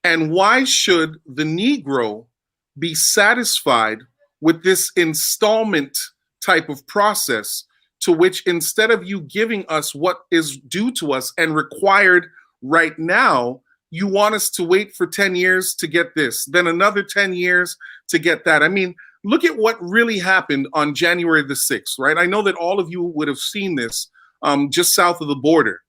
And why should the Negro be satisfied with this installment type of process, to which instead of you giving us what is due to us and required right now, you want us to wait for 10 years to get this, then another 10 years to get that? I mean, look at what really happened on January the 6th, right? I know that all of you would have seen this just south of the border,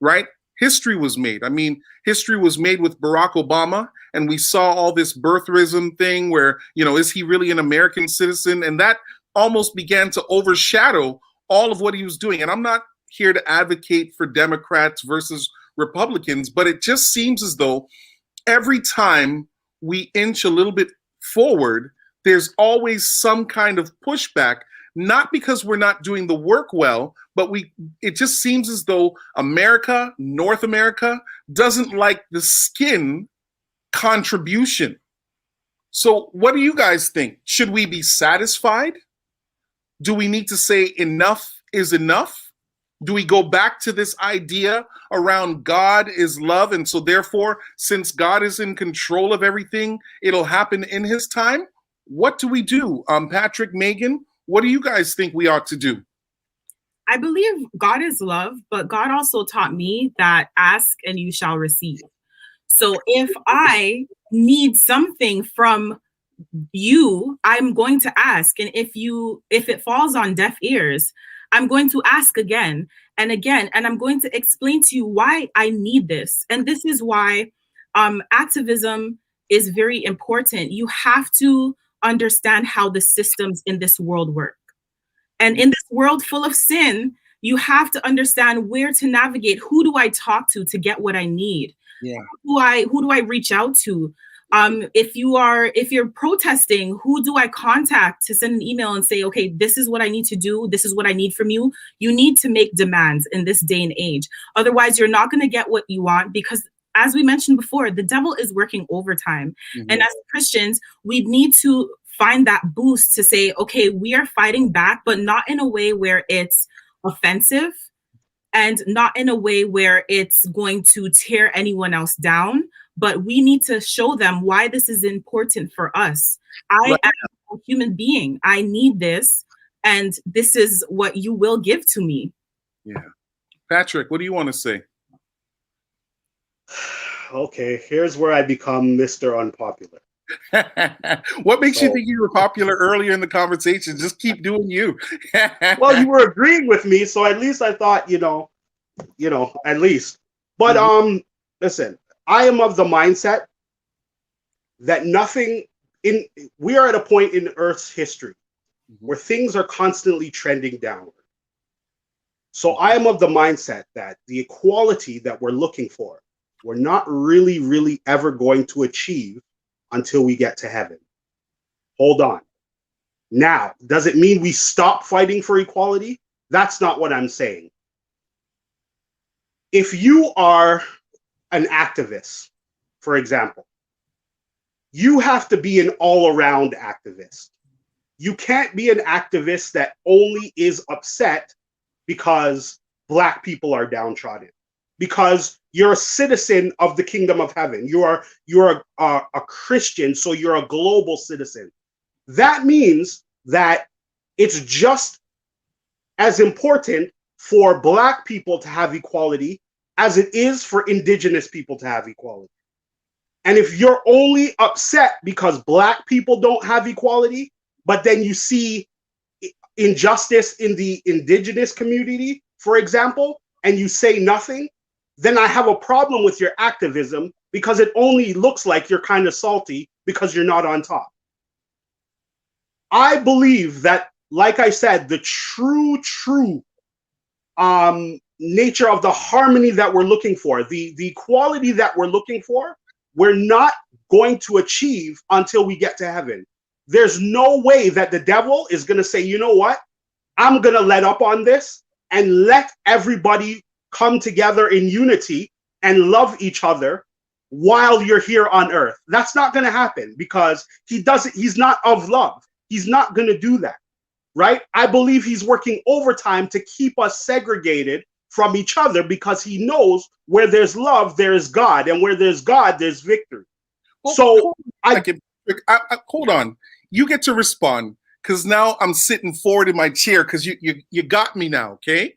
right? History was made. I mean, history was made with Barack Obama, and we saw all this birtherism thing where, you know, is he really an American citizen? And that almost began to overshadow all of what he was doing. And I'm not here to advocate for Democrats versus Republicans, but it just seems as though every time we inch a little bit forward, there's always some kind of pushback, not because we're not doing the work well, but it just seems as though America, North America, doesn't like the skin contribution. So what do you guys think? Should we be satisfied? Do we need to say enough is enough? Do we go back to this idea around God is love, and so therefore, since God is in control of everything, it'll happen in his time? What do we do? Patrick, Megan, what do you guys think we ought to do? I believe God is love, but God also taught me that ask and you shall receive. So if I need something from you, I'm going to ask. And if it falls on deaf ears, I'm going to ask again and again, and I'm going to explain to you why I need this. And this is why activism is very important. You have to understand how the systems in this world work. And in this world full of sin, you have to understand where to navigate. Who do I talk to get what I need? Yeah. Who do I reach out to? If you're protesting, who do I contact to send an email and say, okay, this is what I need to do. This is what I need from you. You need to make demands in this day and age. Otherwise, you're not going to get what you want, because as we mentioned before, the devil is working overtime. Mm-hmm. And as Christians, we need to find that boost to say, okay, we are fighting back, but not in a way where it's offensive and not in a way where it's going to tear anyone else down. But we need to show them why this is important for us. I am a human being. I need this, and this is what you will give to me. Yeah. Patrick, what do you want to say? Okay, here's where I become Mr. Unpopular. What makes you think you were popular earlier in the conversation? Just keep doing you. Well, you were agreeing with me, so at least I thought, you know, at least. But listen, I am of the mindset that we are at a point in Earth's history where things are constantly trending downward. So I am of the mindset that the equality that we're looking for, we're not really, really ever going to achieve until we get to heaven. Hold on. Now, does it mean we stop fighting for equality? That's not what I'm saying. If you are an activist, for example, you have to be an all-around activist. You can't be an activist that only is upset because Black people are downtrodden, because you're a citizen of the kingdom of heaven. You're a Christian, so you're a global citizen. That means that it's just as important for Black people to have equality as it is for indigenous people to have equality. And if you're only upset because Black people don't have equality, but then you see injustice in the indigenous community, for example, and you say nothing, then I have a problem with your activism, because it only looks like you're kind of salty because you're not on top. I believe that, like I said, the true nature of the harmony that we're looking for, the equality that we're looking for, we're not going to achieve until we get to heaven. There's no way that the devil is going to say, you know what, I'm going to let up on this and let everybody come together in unity and love each other while you're here on earth. That's not going to happen, because he's not of love. He's not going to do that, right? I believe he's working overtime to keep us segregated from each other, because he knows where there's love, there is God, and where there's God, there's victory. Well, so hold on. You get to respond, because now I'm sitting forward in my chair, because you got me now, okay?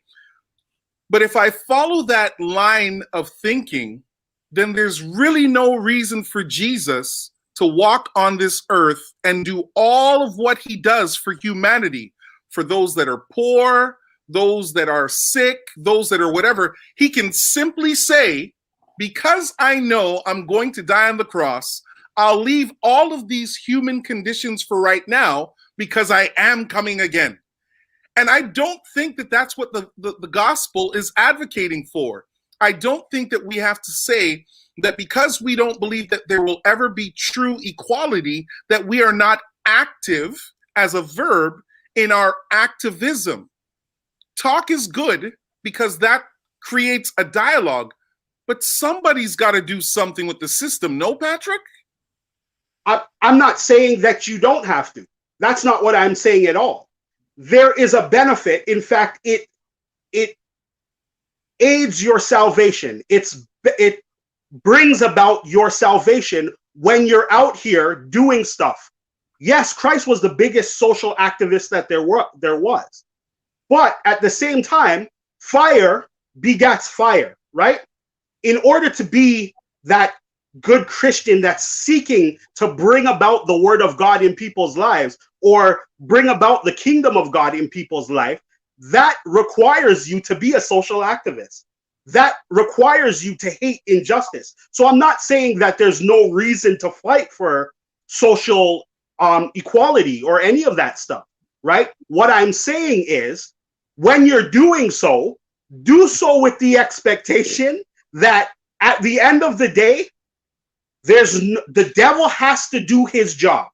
But if I follow that line of thinking, then there's really no reason for Jesus to walk on this earth and do all of what he does for humanity, for those that are poor, those that are sick, those that are whatever, he can simply say, because I know I'm going to die on the cross, I'll leave all of these human conditions for right now because I am coming again. And I don't think that that's what the gospel is advocating for. I don't think that we have to say that because we don't believe that there will ever be true equality, that we are not active as a verb in our activism. Talk is good because that creates a dialogue, but somebody's got to do something with the system. No, Patrick? I'm not saying that you don't have to. That's not what I'm saying at all. There is a benefit. In fact, it aids your salvation. It brings about your salvation when you're out here doing stuff. Yes, Christ was the biggest social activist that there was. But at the same time, fire begets fire, right? In order to be that good Christian that's seeking to bring about the word of God in people's lives, or bring about the kingdom of God in people's life, that requires you to be a social activist. That requires you to hate injustice. So I'm not saying that there's no reason to fight for social equality or any of that stuff, right? What I'm saying is, when you're doing so, do so with the expectation that at the end of the day, the devil has to do his job,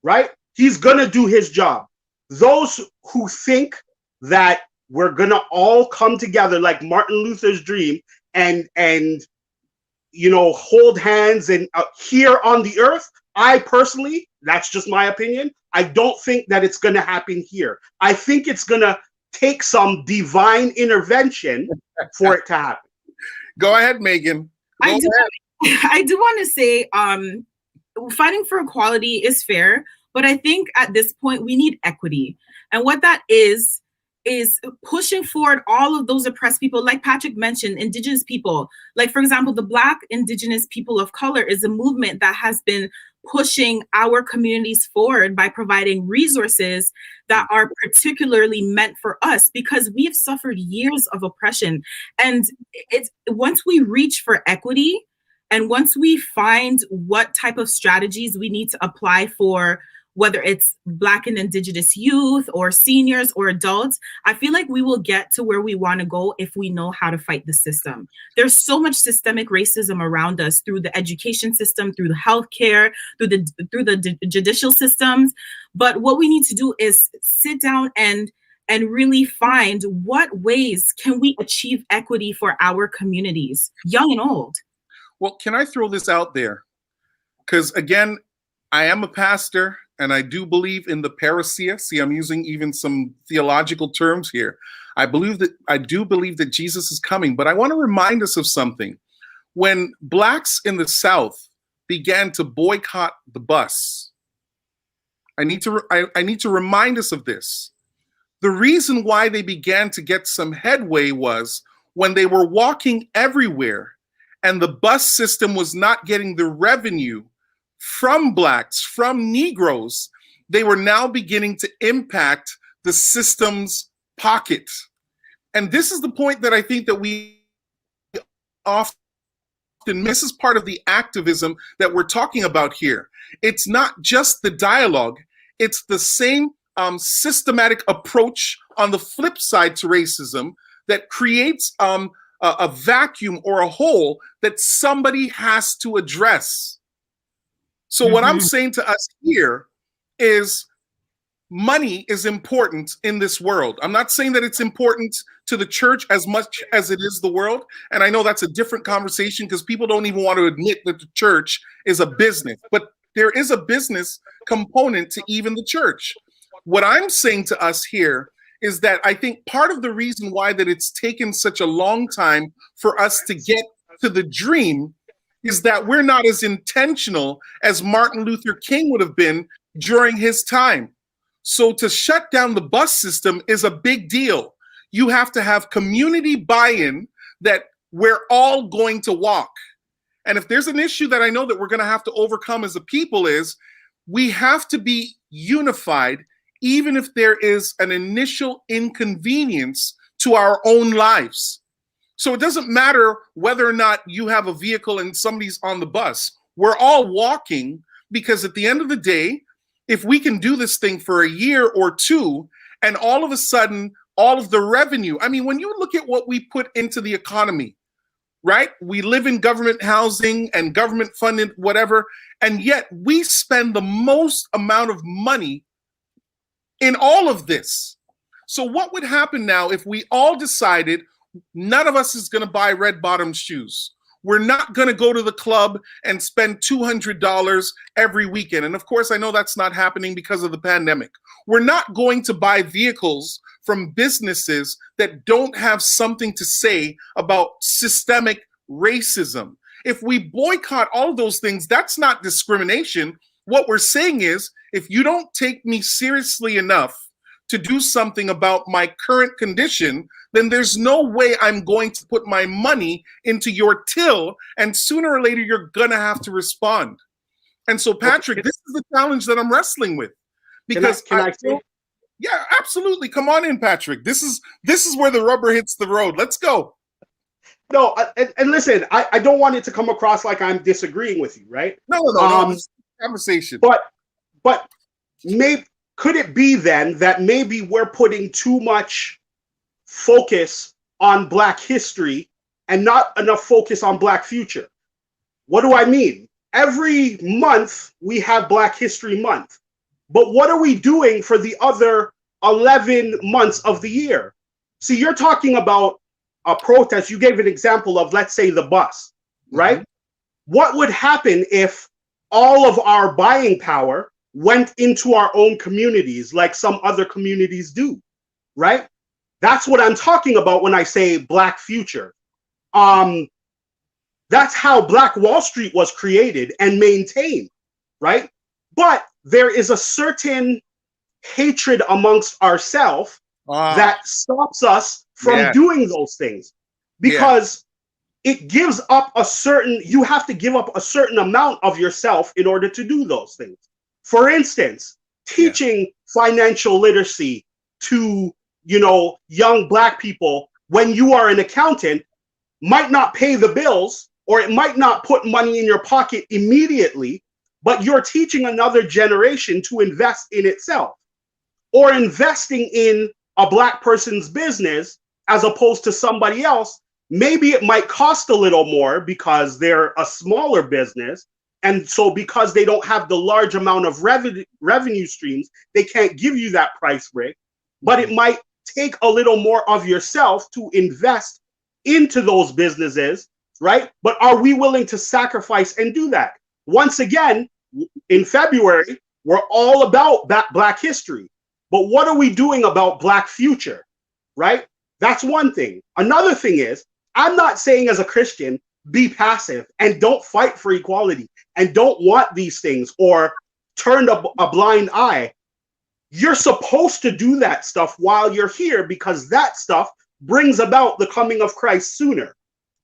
right? He's gonna do his job. Those who think that we're gonna all come together like Martin Luther's dream and hold hands and here on the earth, I personally, that's just my opinion, I don't think that it's gonna happen here. I think it's gonna take some divine intervention for it to happen. Go ahead, Megan. I do want to say fighting for equality is fair, but I think at this point we need equity. And what that is pushing forward all of those oppressed people, like Patrick mentioned, Indigenous people. Like, for example, the Black Indigenous people of color is a movement that has been pushing our communities forward by providing resources that are particularly meant for us, because we have suffered years of oppression. And it's once we reach for equity, and once we find what type of strategies we need to apply for, whether it's Black and Indigenous youth or seniors or adults, I feel like we will get to where we want to go if we know how to fight the system. There's so much systemic racism around us through the education system, through the healthcare, through the judicial systems. But what we need to do is sit down and really find what ways can we achieve equity for our communities, young and old. Well, can I throw this out there? Because again, I am a pastor and I do believe in the parousia. See, I'm using even some theological terms here. I do believe that Jesus is coming, but I want to remind us of something. When Blacks in the South began to boycott the bus, I need to remind us of this. The reason why they began to get some headway was when they were walking everywhere and the bus system was not getting the revenue from Blacks, from Negroes, they were now beginning to impact the system's pocket. And this is the point that I think that we often miss as part of the activism that we're talking about here. It's not just the dialogue, it's the same systematic approach on the flip side to racism that creates a vacuum or a hole that somebody has to address. So what I'm saying to us here is money is important in this world. I'm not saying that it's important to the church as much as it is the world. And I know that's a different conversation because people don't even want to admit that the church is a business. But there is a business component to even the church. What I'm saying to us here is that I think part of the reason why that it's taken such a long time for us to get to the dream is that we're not as intentional as Martin Luther King would have been during his time. So to shut down the bus system is a big deal. You have to have community buy-in that we're all going to walk. And if there's an issue that I know that we're going to have to overcome as a people, is we have to be unified, even if there is an initial inconvenience to our own lives. So it doesn't matter whether or not you have a vehicle and somebody's on the bus. We're all walking, because at the end of the day, if we can do this thing for a year or two, and all of a sudden, all of the revenue, I mean, when you look at what we put into the economy, right? We live in government housing and government funded whatever, and yet we spend the most amount of money in all of this. So what would happen now if we all decided none of us is going to buy red bottom shoes? We're not going to go to the club and spend $200 every weekend. And of course, I know that's not happening because of the pandemic. We're not going to buy vehicles from businesses that don't have something to say about systemic racism. If we boycott all of those things, that's not discrimination. What we're saying is, if you don't take me seriously enough to do something about my current condition, then there's no way I'm going to put my money into your till, and sooner or later you're gonna have to respond. And so, Patrick, this is the challenge that I'm wrestling with. Because can I say? Yeah, absolutely. Come on in, Patrick. This is where the rubber hits the road. Let's go. No, and listen, I don't want it to come across like I'm disagreeing with you, right? No. This is a conversation. But could it be then that maybe we're putting too much focus on Black history and not enough focus on Black future? What do I mean? Every month we have Black History Month, but what are we doing for the other 11 months of the year? See, you're talking about a protest. You gave an example of, let's say, the bus, right? Mm-hmm. What would happen if all of our buying power went into our own communities like some other communities do, right? That's what I'm talking about when I say Black future. That's how Black Wall Street was created and maintained, right? But there is a certain hatred amongst ourselves that stops us from doing those things, because it gives up you have to give up a certain amount of yourself in order to do those things. For instance, teaching financial literacy to, young Black people when you are an accountant might not pay the bills, or it might not put money in your pocket immediately, but you're teaching another generation to invest in itself, or investing in a Black person's business as opposed to somebody else. Maybe it might cost a little more because they're a smaller business. And so because they don't have the large amount of revenue streams, they can't give you that price break, but it might take a little more of yourself to invest into those businesses, right? But are we willing to sacrifice and do that? Once again, in February, we're all about Black history, but what are we doing about Black future, right? That's one thing. Another thing is, I'm not saying as a Christian, be passive and don't fight for equality and don't want these things or turn a blind eye. You're supposed to do that stuff while you're here, because that stuff brings about the coming of Christ sooner.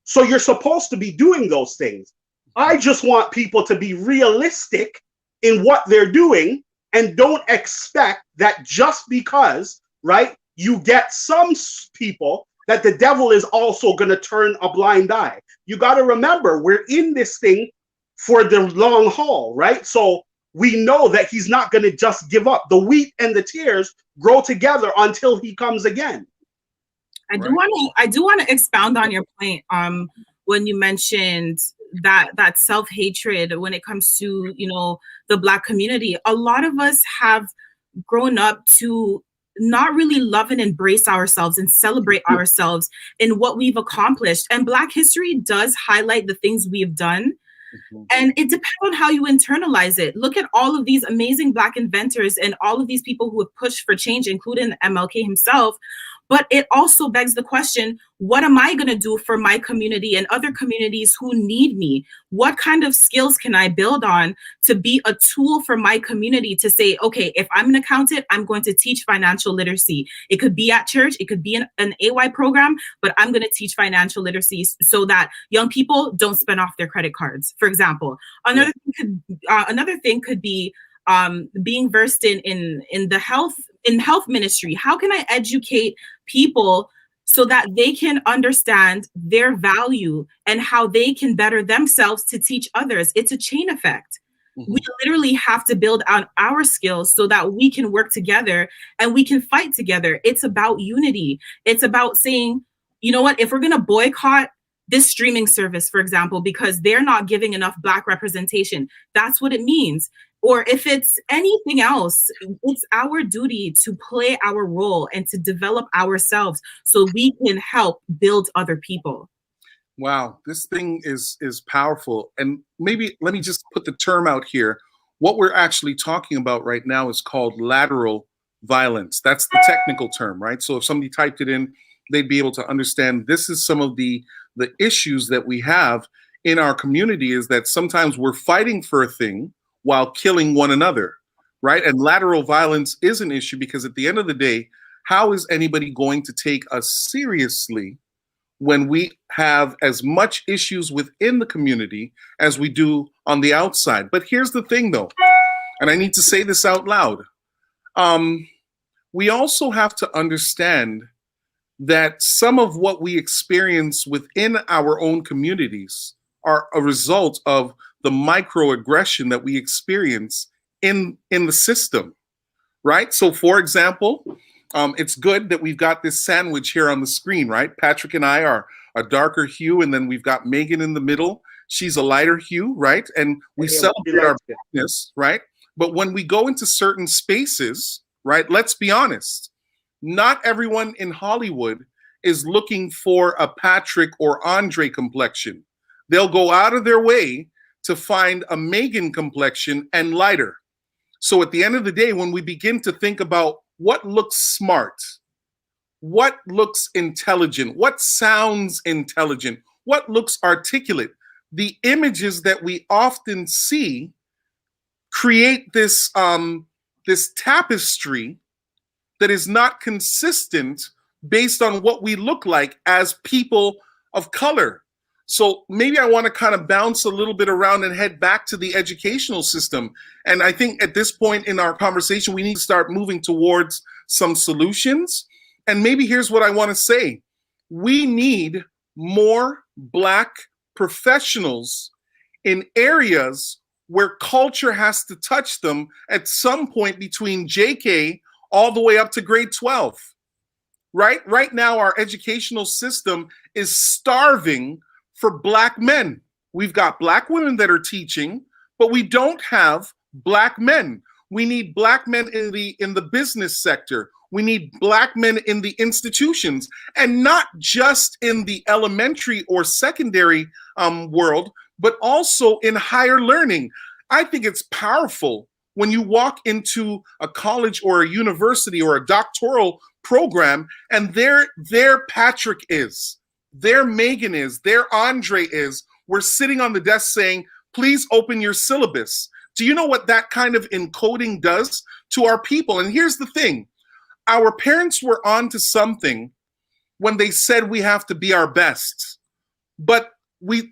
So you're supposed to be doing those things. I just want people to be realistic in what they're doing and don't expect that just because, right, you get some people, that the devil is also going to turn a blind eye. You got to remember, we're in this thing for the long haul, right? So we know that he's not going to just give up. The wheat and the tares grow together until he comes again. I do want to expound on your point when you mentioned that self-hatred when it comes to, the Black community. A lot of us have grown up to not really love and embrace ourselves and celebrate ourselves in what we've accomplished. And Black history does highlight the things we've done. And it depends on how you internalize it. Look at all of these amazing Black inventors and all of these people who have pushed for change, including MLK himself. But it also begs the question, what am I going to do for my community and other communities who need me? What kind of skills can I build on to be a tool for my community to say, okay, if I'm an accountant, I'm going to teach financial literacy. It could be at church, it could be an AY program, but I'm going to teach financial literacy so that young people don't spend off their credit cards, for example. Another thing could be being versed in the health ministry. How can I educate people so that they can understand their value and how they can better themselves to teach others? It's a chain effect. Mm-hmm. We literally have to build on our skills so that we can work together and we can fight together. It's about unity. It's about saying, you know what, if we're going to boycott this streaming service, for example, because they're not giving enough Black representation, that's what it means. Or if it's anything else, it's our duty to play our role and to develop ourselves so we can help build other people. Wow, this thing is powerful. And maybe let me just put the term out here. What we're actually talking about right now is called lateral violence. That's the technical term, right? So if somebody typed it in, they'd be able to understand this is some of the issues that we have in our community, is that sometimes we're fighting for a thing while killing one another, right? And lateral violence is an issue because at the end of the day, how is anybody going to take us seriously when we have as much issues within the community as we do on the outside? But here's the thing though, and I need to say this out loud. We also have to understand that some of what we experience within our own communities are a result of the microaggression that we experience in the system, right? So for example, it's good that we've got this sandwich here on the screen, right? Patrick and I are a darker hue, and then we've got Megan in the middle. She's a lighter hue, right? And we celebrate our blackness, right? But when we go into certain spaces, right, let's be honest, not everyone in Hollywood is looking for a Patrick or Andre complexion. They'll go out of their way to find a Megan complexion and lighter. So at the end of the day, when we begin to think about what looks smart, what looks intelligent, what sounds intelligent, what looks articulate, the images that we often see create this tapestry that is not consistent based on what we look like as people of color. So maybe I want to kind of bounce a little bit around and head back to the educational system. And I think at this point in our conversation, we need to start moving towards some solutions. And maybe here's what I want to say. We need more Black professionals in areas where culture has to touch them at some point between JK all the way up to grade 12, right? Right now, our educational system is starving for Black men. We've got Black women that are teaching, but we don't have Black men. We need Black men in the business sector. We need Black men in the institutions, and not just in the elementary or secondary world, but also in higher learning. I think it's powerful when you walk into a college or a university or a doctoral program and their Patrick is, their Megan is, their Andre is, we're sitting on the desk saying, please open your syllabus. Do you know what that kind of encoding does to our people? And here's the thing. Our parents were onto something when they said we have to be our best. But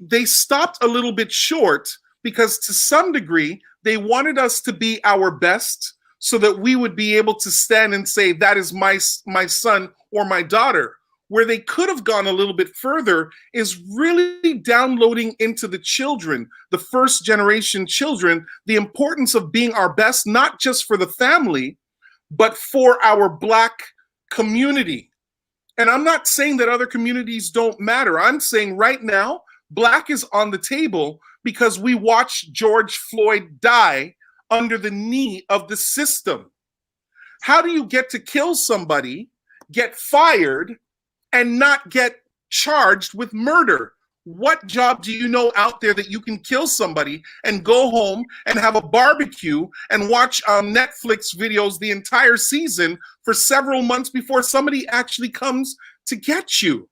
they stopped a little bit short because to some degree, they wanted us to be our best so that we would be able to stand and say, that is my son or my daughter. Where they could have gone a little bit further is really downloading into the children, the first generation children, the importance of being our best, not just for the family, but for our Black community. And I'm not saying that other communities don't matter. I'm saying right now, Black is on the table because we watched George Floyd die under the knee of the system. How do you get to kill somebody, get fired, and not get charged with murder? What job do you know out there that you can kill somebody and go home and have a barbecue and watch Netflix videos the entire season for several months before somebody actually comes to get you?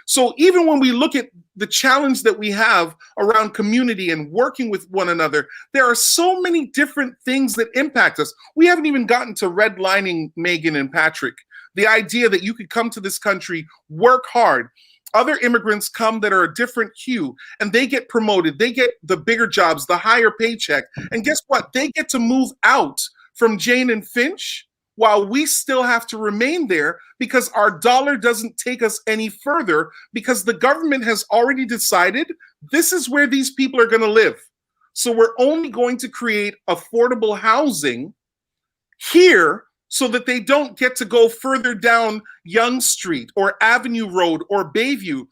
So even when we look at the challenge that we have around community and working with one another, there are so many different things that impact us. We haven't even gotten to redlining, Megan and Patrick. The idea that you could come to this country, work hard. Other immigrants come that are a different hue and they get promoted. They get the bigger jobs, the higher paycheck. And guess what? They get to move out from Jane and Finch while we still have to remain there because our dollar doesn't take us any further because the government has already decided this is where these people are going to live. So we're only going to create affordable housing here so that they don't get to go further down Yonge Street or Avenue Road or Bayview.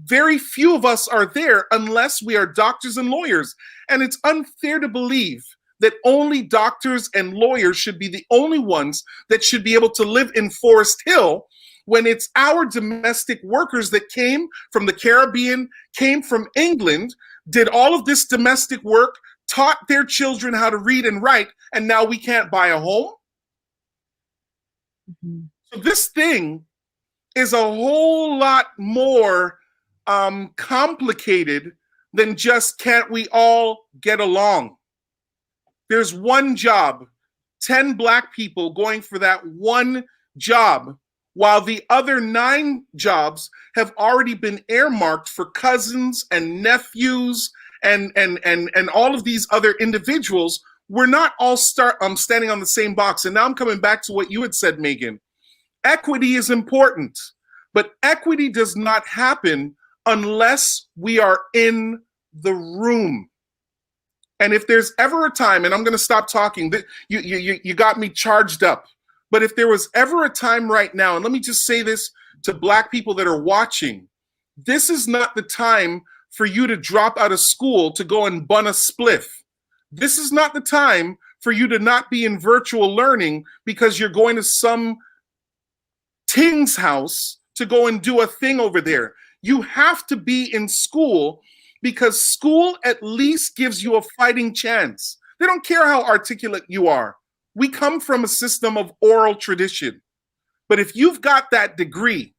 Very few of us are there unless we are doctors and lawyers. And it's unfair to believe that only doctors and lawyers should be the only ones that should be able to live in Forest Hill when it's our domestic workers that came from the Caribbean, came from England, did all of this domestic work, taught their children how to read and write, and now we can't buy a home? Mm-hmm. So this thing is a whole lot more complicated than just can't we all get along? There's one job, 10 Black people going for that one job, while the other 9 jobs have already been earmarked for cousins and nephews and all of these other individuals. We're not all standing on the same box. And now I'm coming back to what you had said, Megan. Equity is important, but equity does not happen unless we are in the room. And if there's ever a time, and I'm going to stop talking, you got me charged up. But if there was ever a time right now, and let me just say this to Black people that are watching, this is not the time for you to drop out of school to go and bun a spliff. This is not the time for you to not be in virtual learning because you're going to some Ting's house to go and do a thing over there. You have to be in school because school at least gives you a fighting chance. They don't care how articulate you are. We come from a system of oral tradition. But if you've got that degree,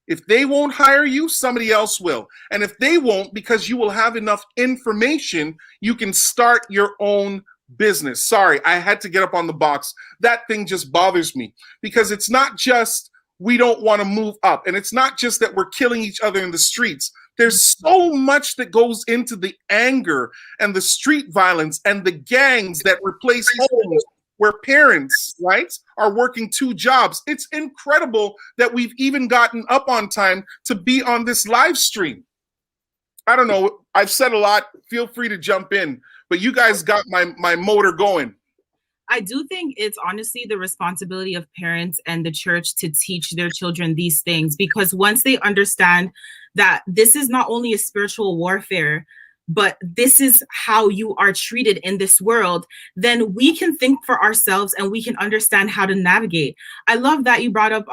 if they won't hire you, somebody else will. And if they won't, because you will have enough information, you can start your own business. Sorry, I had to get up on the box. That thing just bothers me because it's not just we don't want to move up. And it's not just that we're killing each other in the streets. There's so much that goes into the anger and the street violence and the gangs that replace homes where parents, right, are working 2 jobs. It's incredible that we've even gotten up on time to be on this live stream. I don't know. I've said a lot. Feel free to jump in. But you guys got my motor going. I do think it's honestly the responsibility of parents and the church to teach their children these things, because once they understand that this is not only a spiritual warfare, but this is how you are treated in this world, then we can think for ourselves and we can understand how to navigate. I love that you brought up,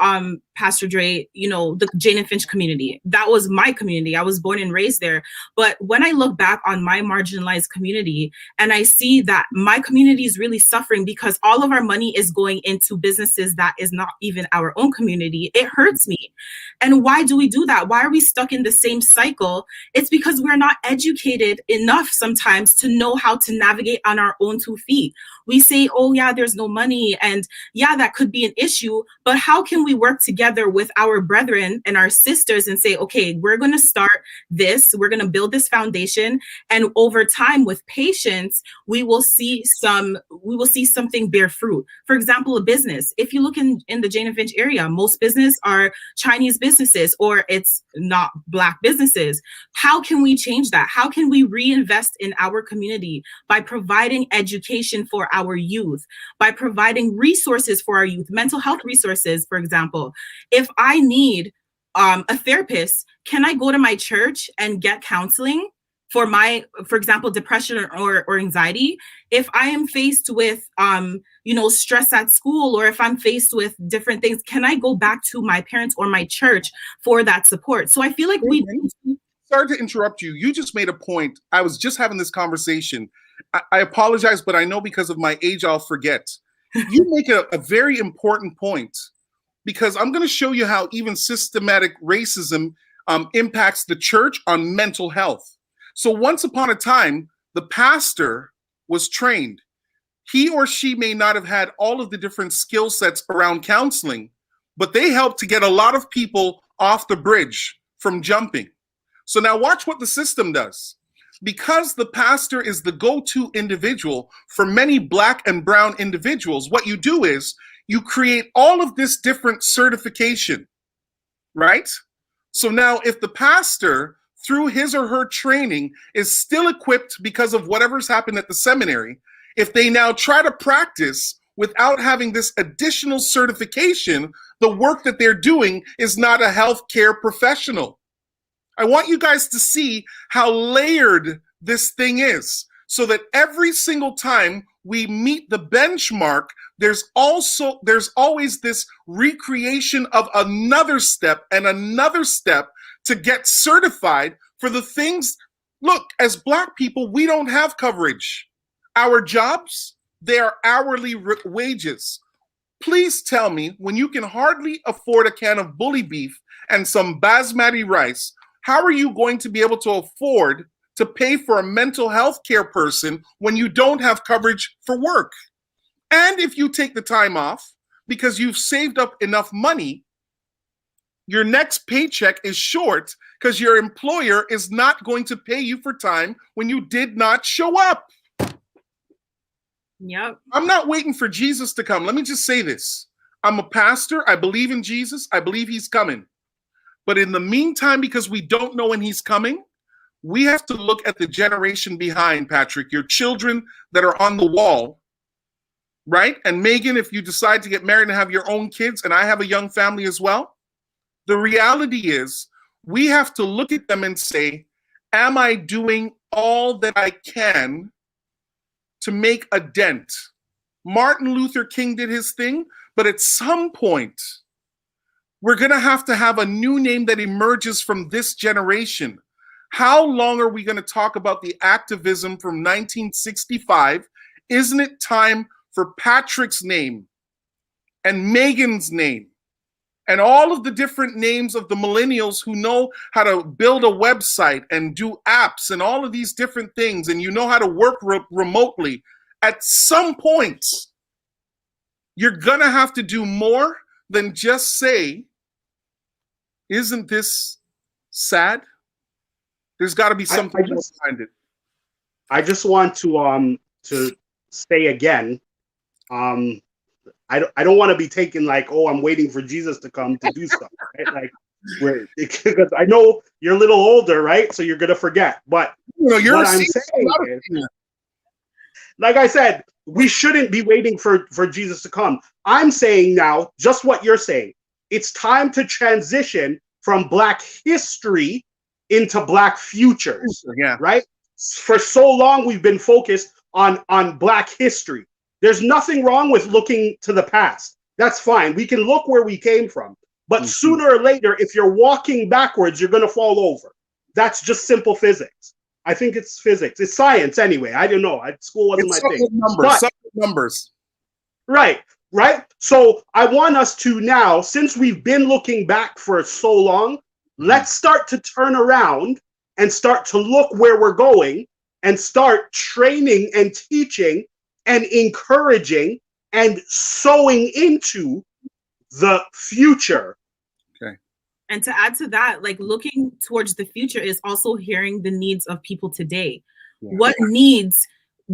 Pastor Dre, the Jane and Finch community. That was my community. I was born and raised there. But when I look back on my marginalized community and I see that my community is really suffering because all of our money is going into businesses that is not even our own community, it hurts me. And why do we do that? Why are we stuck in the same cycle? It's because we're not educated enough sometimes to know how to navigate on our own 2 feet. We say, oh yeah, there's no money. And yeah, that could be an issue, but how can we work together with our brethren and our sisters and say, okay, we're going to start this, we're going to build this foundation. And over time with patience, we will see something bear fruit. For example, a business, if you look in the Jane and Finch area, most business are Chinese businesses, or it's not Black businesses. How can we change that? How can we reinvest in our community by providing education for our youth, by providing resources for our youth, mental health resources, for example? If I need a therapist, can I go to my church and get counseling for example, depression or anxiety? If I am faced with, stress at school, or if I'm faced with different things, can I go back to my parents or my church for that support? So I feel like sorry to interrupt you. You just made a point. I was just having this conversation. I apologize, but I know because of my age, I'll forget. You make a very important point, because I'm going to show you how even systematic racism impacts the church on mental health. So once upon a time, the pastor was trained. He or she may not have had all of the different skill sets around counseling, but they helped to get a lot of people off the bridge from jumping. So now watch what the system does. Because the pastor is the go-to individual for many Black and brown individuals, what you do is you create all of this different certification, right? So now if the pastor, through his or her training, is still equipped because of whatever's happened at the seminary, if they now try to practice without having this additional certification, the work that they're doing is not a healthcare professional. I want you guys to see how layered this thing is, so that every single time we meet the benchmark, there's always this recreation of another step and another step to get certified for the things. Look, as Black people, we don't have coverage. Our jobs, they are hourly wages. Please tell me, when you can hardly afford a can of bully beef and some basmati rice, how are you going to be able to afford to pay for a mental health care person when you don't have coverage for work? And if you take the time off because you've saved up enough money, your next paycheck is short because your employer is not going to pay you for time when you did not show up. Yep. I'm not waiting for Jesus to come. Let me just say this. I'm a pastor. I believe in Jesus. I believe he's coming. But in the meantime, because we don't know when he's coming, we have to look at the generation behind, Patrick, your children that are on the wall, right? And Megan, if you decide to get married and have your own kids, and I have a young family as well, the reality is we have to look at them and say, am I doing all that I can to make a dent? Martin Luther King did his thing, but at some point, we're going to have a new name that emerges from this generation. How long are we going to talk about the activism from 1965? Isn't it time for Patrick's name and Megan's name and all of the different names of the millennials who know how to build a website and do apps and all of these different things, and you know how to work remotely? At some point, you're going to have to do more than just say, isn't this sad? There's got to be something behind it. I just want to say again, I don't want to be taken like, oh, I'm waiting for Jesus to come to do stuff, right? Like, because I know you're a little older, right? So you're gonna forget. But what I'm saying is, like I said, we shouldn't be waiting for Jesus to come. I'm saying now, just what you're saying. It's time to transition from Black history into Black futures, right? For so long, we've been focused on Black history. There's nothing wrong with looking to the past. That's fine. We can look where we came from. But sooner or later, if you're walking backwards, you're going to fall over. That's just simple physics. I think it's physics. It's science anyway. I don't know. School wasn't my thing. Numbers. Right. So I want us to now, since we've been looking back for so long, let's start to turn around and start to look where we're going and start training and teaching and encouraging and sowing into the future. Okay. And to add to that, like looking towards the future is also hearing the needs of people today. Yeah. What needs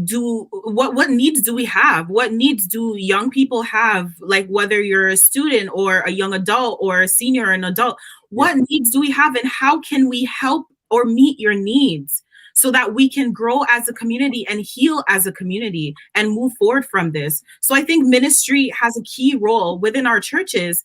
do we have? What needs do young people have? Like whether you're a student or a young adult or a senior or an adult, what needs do we have, and how can we help or meet your needs so that we can grow as a community and heal as a community and move forward from this? So I think ministry has a key role within our churches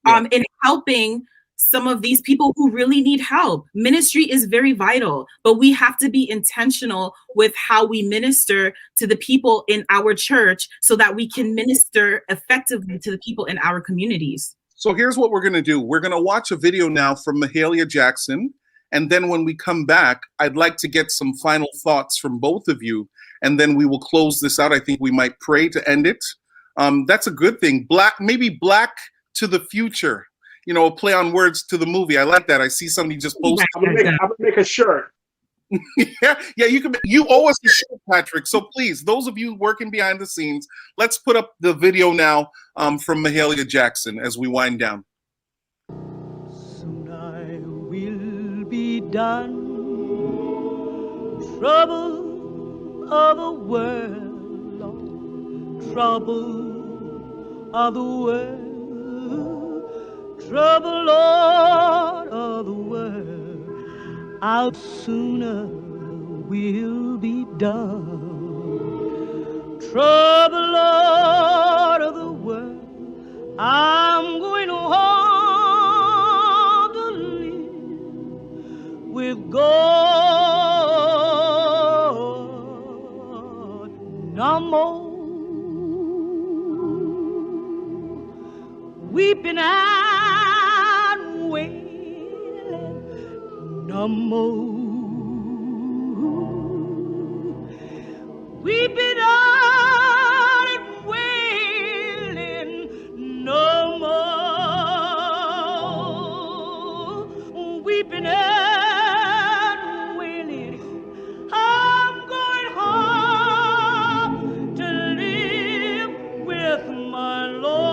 in helping some of these people who really need help. Ministry is very vital, but we have to be intentional with how we minister to the people in our church so that we can minister effectively to the people in our communities. So here's what we're going to do. We're going to watch a video now from Mahalia Jackson, And then when we come back, I'd like to get some final thoughts from both of you. And then we will close this out. I think we might pray to end it. That's a good thing. Maybe Black to the Future. You know, a play on words to the movie. I like that. I see somebody just posted. I'm gonna make a shirt. yeah, you owe us a shirt, Patrick. So please, those of you working behind the scenes, let's put up the video now from Mahalia Jackson as we wind down. Soon I will be done. Trouble of the world, Lord. Trouble of the world. Trouble, Lord, of the world, I'll sooner will be done. Trouble, Lord, of the world, I'm going home to live with God. No more weeping and wailing, no more weeping and wailing, no more weeping and wailing. I'm going home to live with my Lord.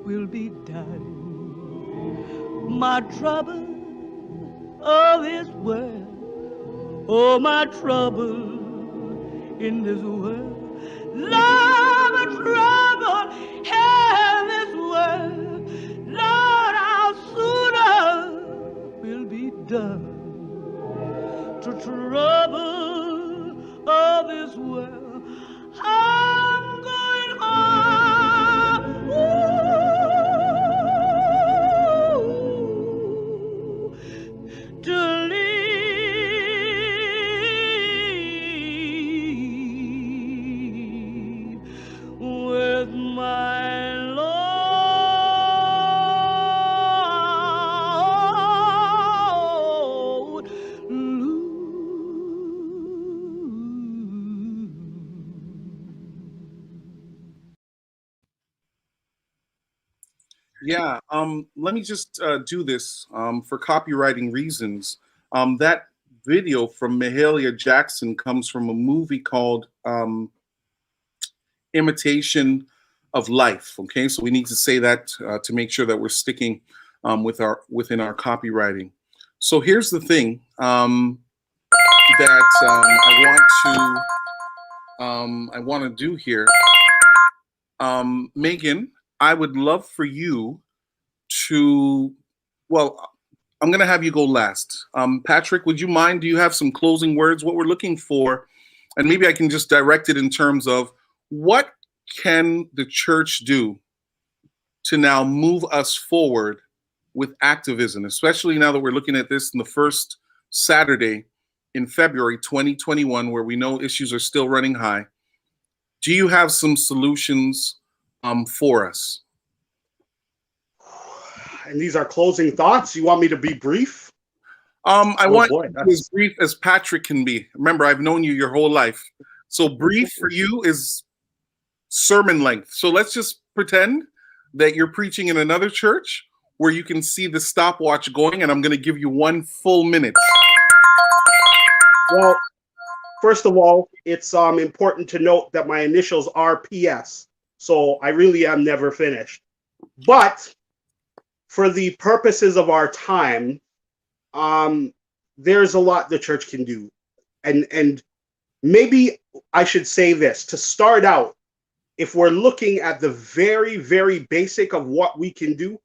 Will be done. My trouble of this world, oh, my trouble in this world, Lord, my trouble in this world, Lord, how sooner will be done. To trouble of this world, I'm going home. To live with my Lord. Yeah, let me just do this for copywriting reasons. That video from Mahalia Jackson comes from a movie called Imitation of Life. Okay, so we need to say that to make sure that we're sticking within our copywriting. So here's the thing that I want to do here, Megan. I would love for you to, well, I'm going to have you go last. Patrick, would you mind? Do you have some closing words? What we're looking for, and maybe I can just direct it in terms of what can the church do to now move us forward with activism, especially now that we're looking at this in the first Saturday in February 2021, where we know issues are still running high. Do you have some solutions for us? And these are closing thoughts. You want me to be brief? I want you to be as brief as Patrick can be. Remember, I've known you your whole life. So brief for you is sermon length. So let's just pretend that you're preaching in another church where you can see the stopwatch going, and I'm going to give you 1 full minute. Well, first of all, it's important to note that my initials are PS. So I really am never finished. But for the purposes of our time, there's a lot the church can do. And maybe I should say this, to start out, if we're looking at the very, very basic of what we can do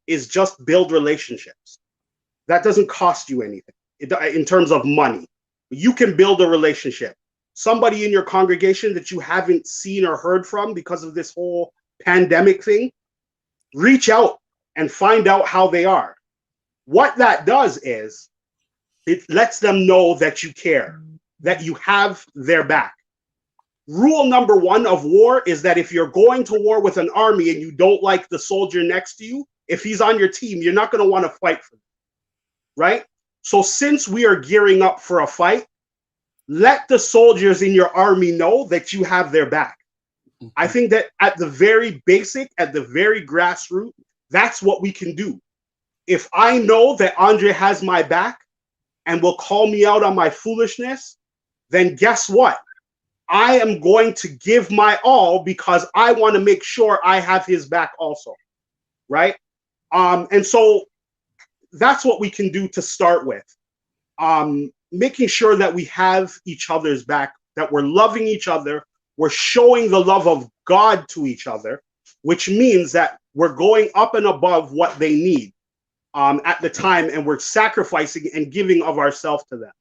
is just build relationships. That doesn't cost you anything in terms of money. You can build a relationship. Somebody in your congregation that you haven't seen or heard from because of this whole pandemic thing, reach out and find out how they are. What that does is it lets them know that you care, that you have their back. rule number one of war is that if you're going to war with an army and you don't like the soldier next to you, if he's on your team, you're not going to want to fight for him, right? So since we are gearing up for a fight, let the soldiers in your army know that you have their back. I think that at the very basic, at the very grassroots, that's what we can do. If I know that Andre has my back and will call me out on my foolishness, then guess what? I am going to give my all because I want to make sure I have his back also, right? And so that's what we can do to start with. Making sure that we have each other's back, that we're loving each other, we're showing the love of God to each other, which means that we're going up and above what they need at the time, and we're sacrificing and giving of ourselves to them.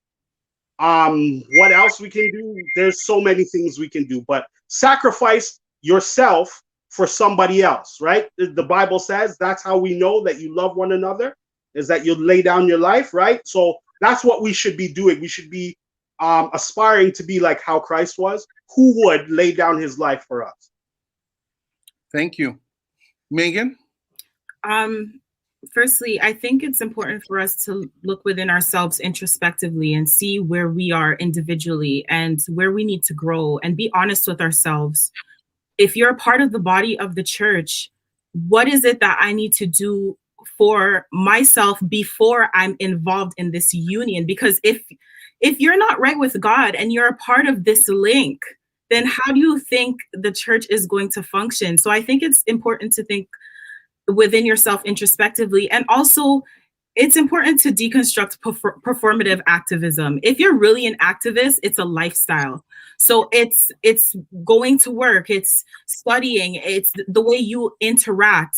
What else we can do? There's so many things we can do, but sacrifice yourself for somebody else, right? The Bible says that's how we know that you love one another, is that you lay down your life, right? So that's what we should be doing. We should be aspiring to be like how Christ was, who would lay down his life for us. Thank you. Megan? Firstly, I think it's important for us to look within ourselves introspectively and see where we are individually and where we need to grow, and be honest with ourselves. If you're a part of the body of the church, what is it that I need to do for myself before I'm involved in this union? Because if you're not right with God and you're a part of this link, then how do you think the church is going to function? So I think it's important to think within yourself introspectively. And also, it's important to deconstruct performative activism. If you're really an activist, it's a lifestyle. So it's going to work, it's studying, it's the way you interact,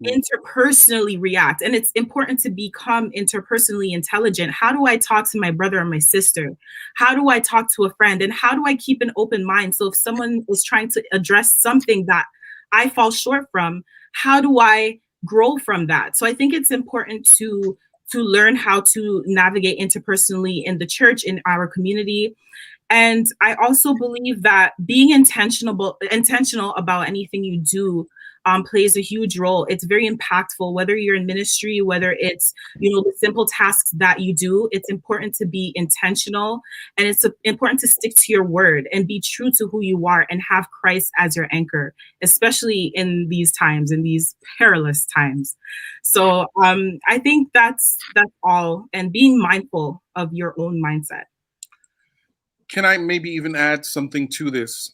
interpersonally react. And it's important to become interpersonally intelligent. How do I talk to my brother or my sister? How do I talk to a friend? And how do I keep an open mind? So if someone is trying to address something that I fall short from, how do I grow from that? So I think it's important to learn how to navigate interpersonally in the church, in our community. And I also believe that being intentional about anything you do plays a huge role. It's very impactful, whether you're in ministry, whether it's, the simple tasks that you do. It's important to be intentional, and it's important to stick to your word and be true to who you are and have Christ as your anchor, especially in these times, in these perilous times. So I think that's all, and being mindful of your own mindset. Can I maybe even add something to this?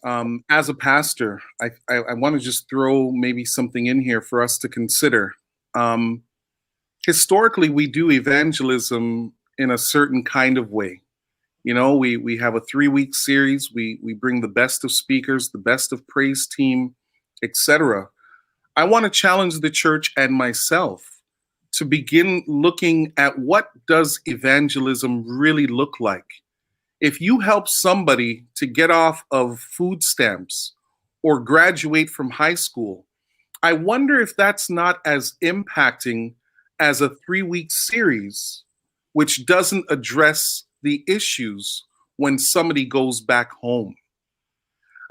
As a pastor, I want to just throw maybe something in here for us to consider. Historically, we do evangelism in a certain kind of way. We have a 3-week series. We bring the best of speakers, the best of praise team, etc. I want to challenge the church and myself to begin looking at what does evangelism really look like. If you help somebody to get off of food stamps or graduate from high school, I wonder if that's not as impacting as a 3-week series, which doesn't address the issues when somebody goes back home.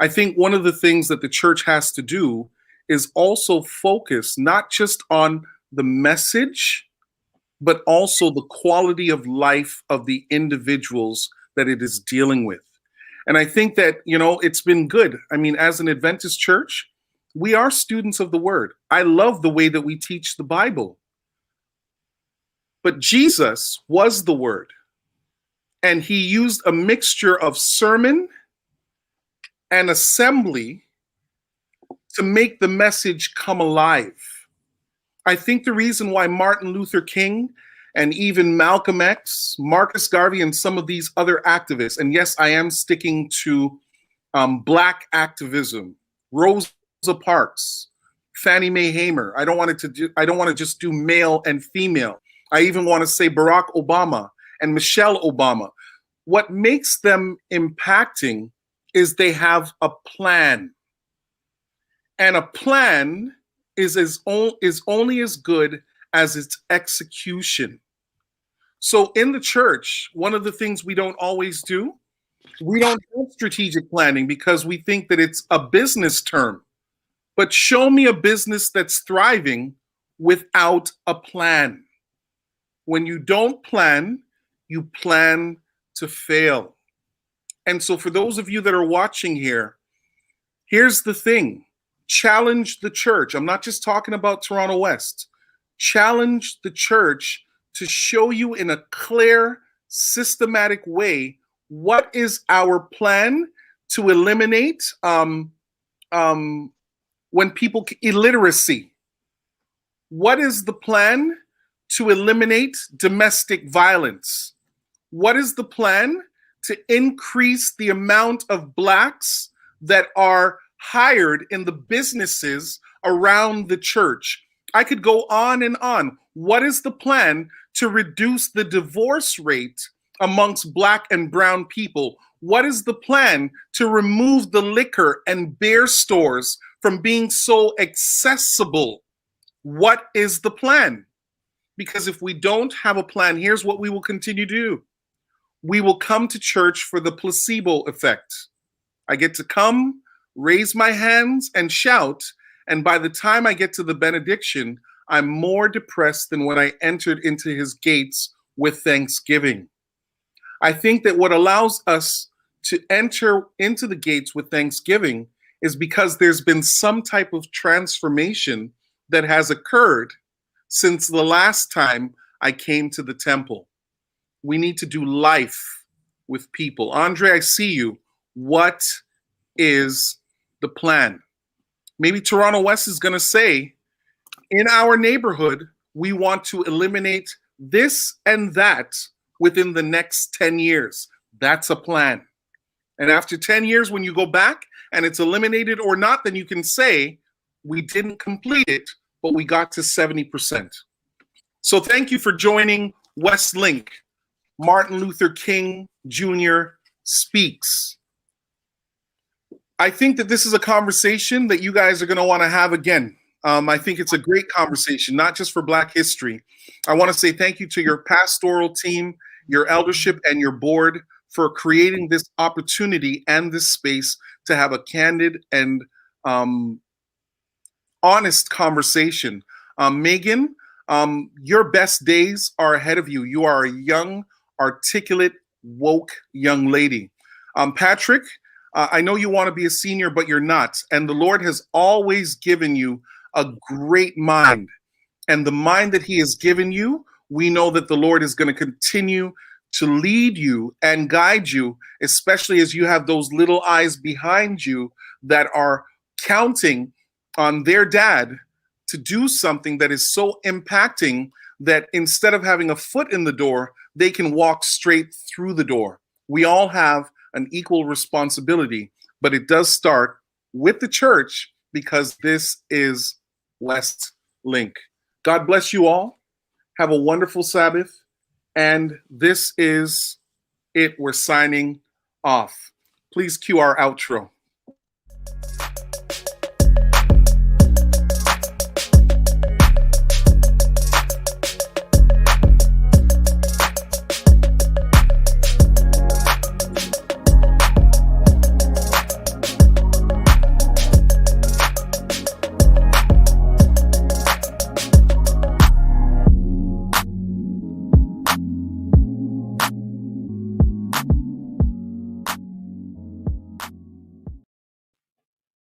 I think one of the things that the church has to do is also focus not just on the message, but also the quality of life of the individuals that it is dealing with. And I think that, it's been good. I mean, as an Adventist church, we are students of the word. I love the way that we teach the Bible. But Jesus was the word. And he used a mixture of sermon and assembly to make the message come alive. I think the reason why Martin Luther King and even Malcolm X, Marcus Garvey, and some of these other activists, and yes, I am sticking to Black activism, Rosa Parks, Fannie Mae Hamer. I don't want to just do male and female. I even want to say Barack Obama and Michelle Obama. What makes them impacting is they have a plan, and a plan is only as good as its execution. So in the church, one of the things we don't always do We don't have strategic planning because we think that it's a business term. But show me a business that's thriving without a plan. When you don't plan, you plan to fail. And so for those of you that are watching here, here's the thing. Challenge the church. I'm not just talking about Toronto West. Challenge the church to show you in a clear, systematic way what is our plan to eliminate when people illiteracy. What is the plan to eliminate domestic violence? What is the plan to increase the amount of Blacks that are hired in the businesses around the church? I could go on and on. What is the plan to reduce the divorce rate amongst Black and brown people? What is the plan to remove the liquor and beer stores from being so accessible? What is the plan? Because if we don't have a plan, here's what we will continue to do. We will come to church for the placebo effect. I get to come, raise my hands, and shout, and by the time I get to the benediction, I'm more depressed than when I entered into his gates with thanksgiving. I think that what allows us to enter into the gates with thanksgiving is because there's been some type of transformation that has occurred since the last time I came to the temple. We need to do life with people. Andre, I see you. What is the plan? Maybe Toronto West is going to say, in our neighborhood, we want to eliminate this and that within the next 10 years. That's a plan. And after 10 years, when you go back and it's eliminated or not, then you can say, we didn't complete it, but we got to 70%. So thank you for joining WestLINK. Martin Luther King Jr. speaks. I think that this is a conversation that you guys are going to want to have again. I think it's a great conversation, not just for Black history. I want to say thank you to your pastoral team, your eldership, and your board for creating this opportunity and this space to have a candid and honest conversation. Megan, your best days are ahead of you. You are a young, articulate, woke young lady. Patrick, I know you want to be a senior, but you're not. And the Lord has always given you a great mind. And the mind that he has given you, we know that the Lord is going to continue to lead you and guide you, especially as you have those little eyes behind you that are counting on their dad to do something that is so impacting that instead of having a foot in the door, they can walk straight through the door. We all have an equal responsibility, but it does start with the church because this is WestLINK. God bless you all. Have a wonderful Sabbath. And this is it. We're signing off. Please cue our outro.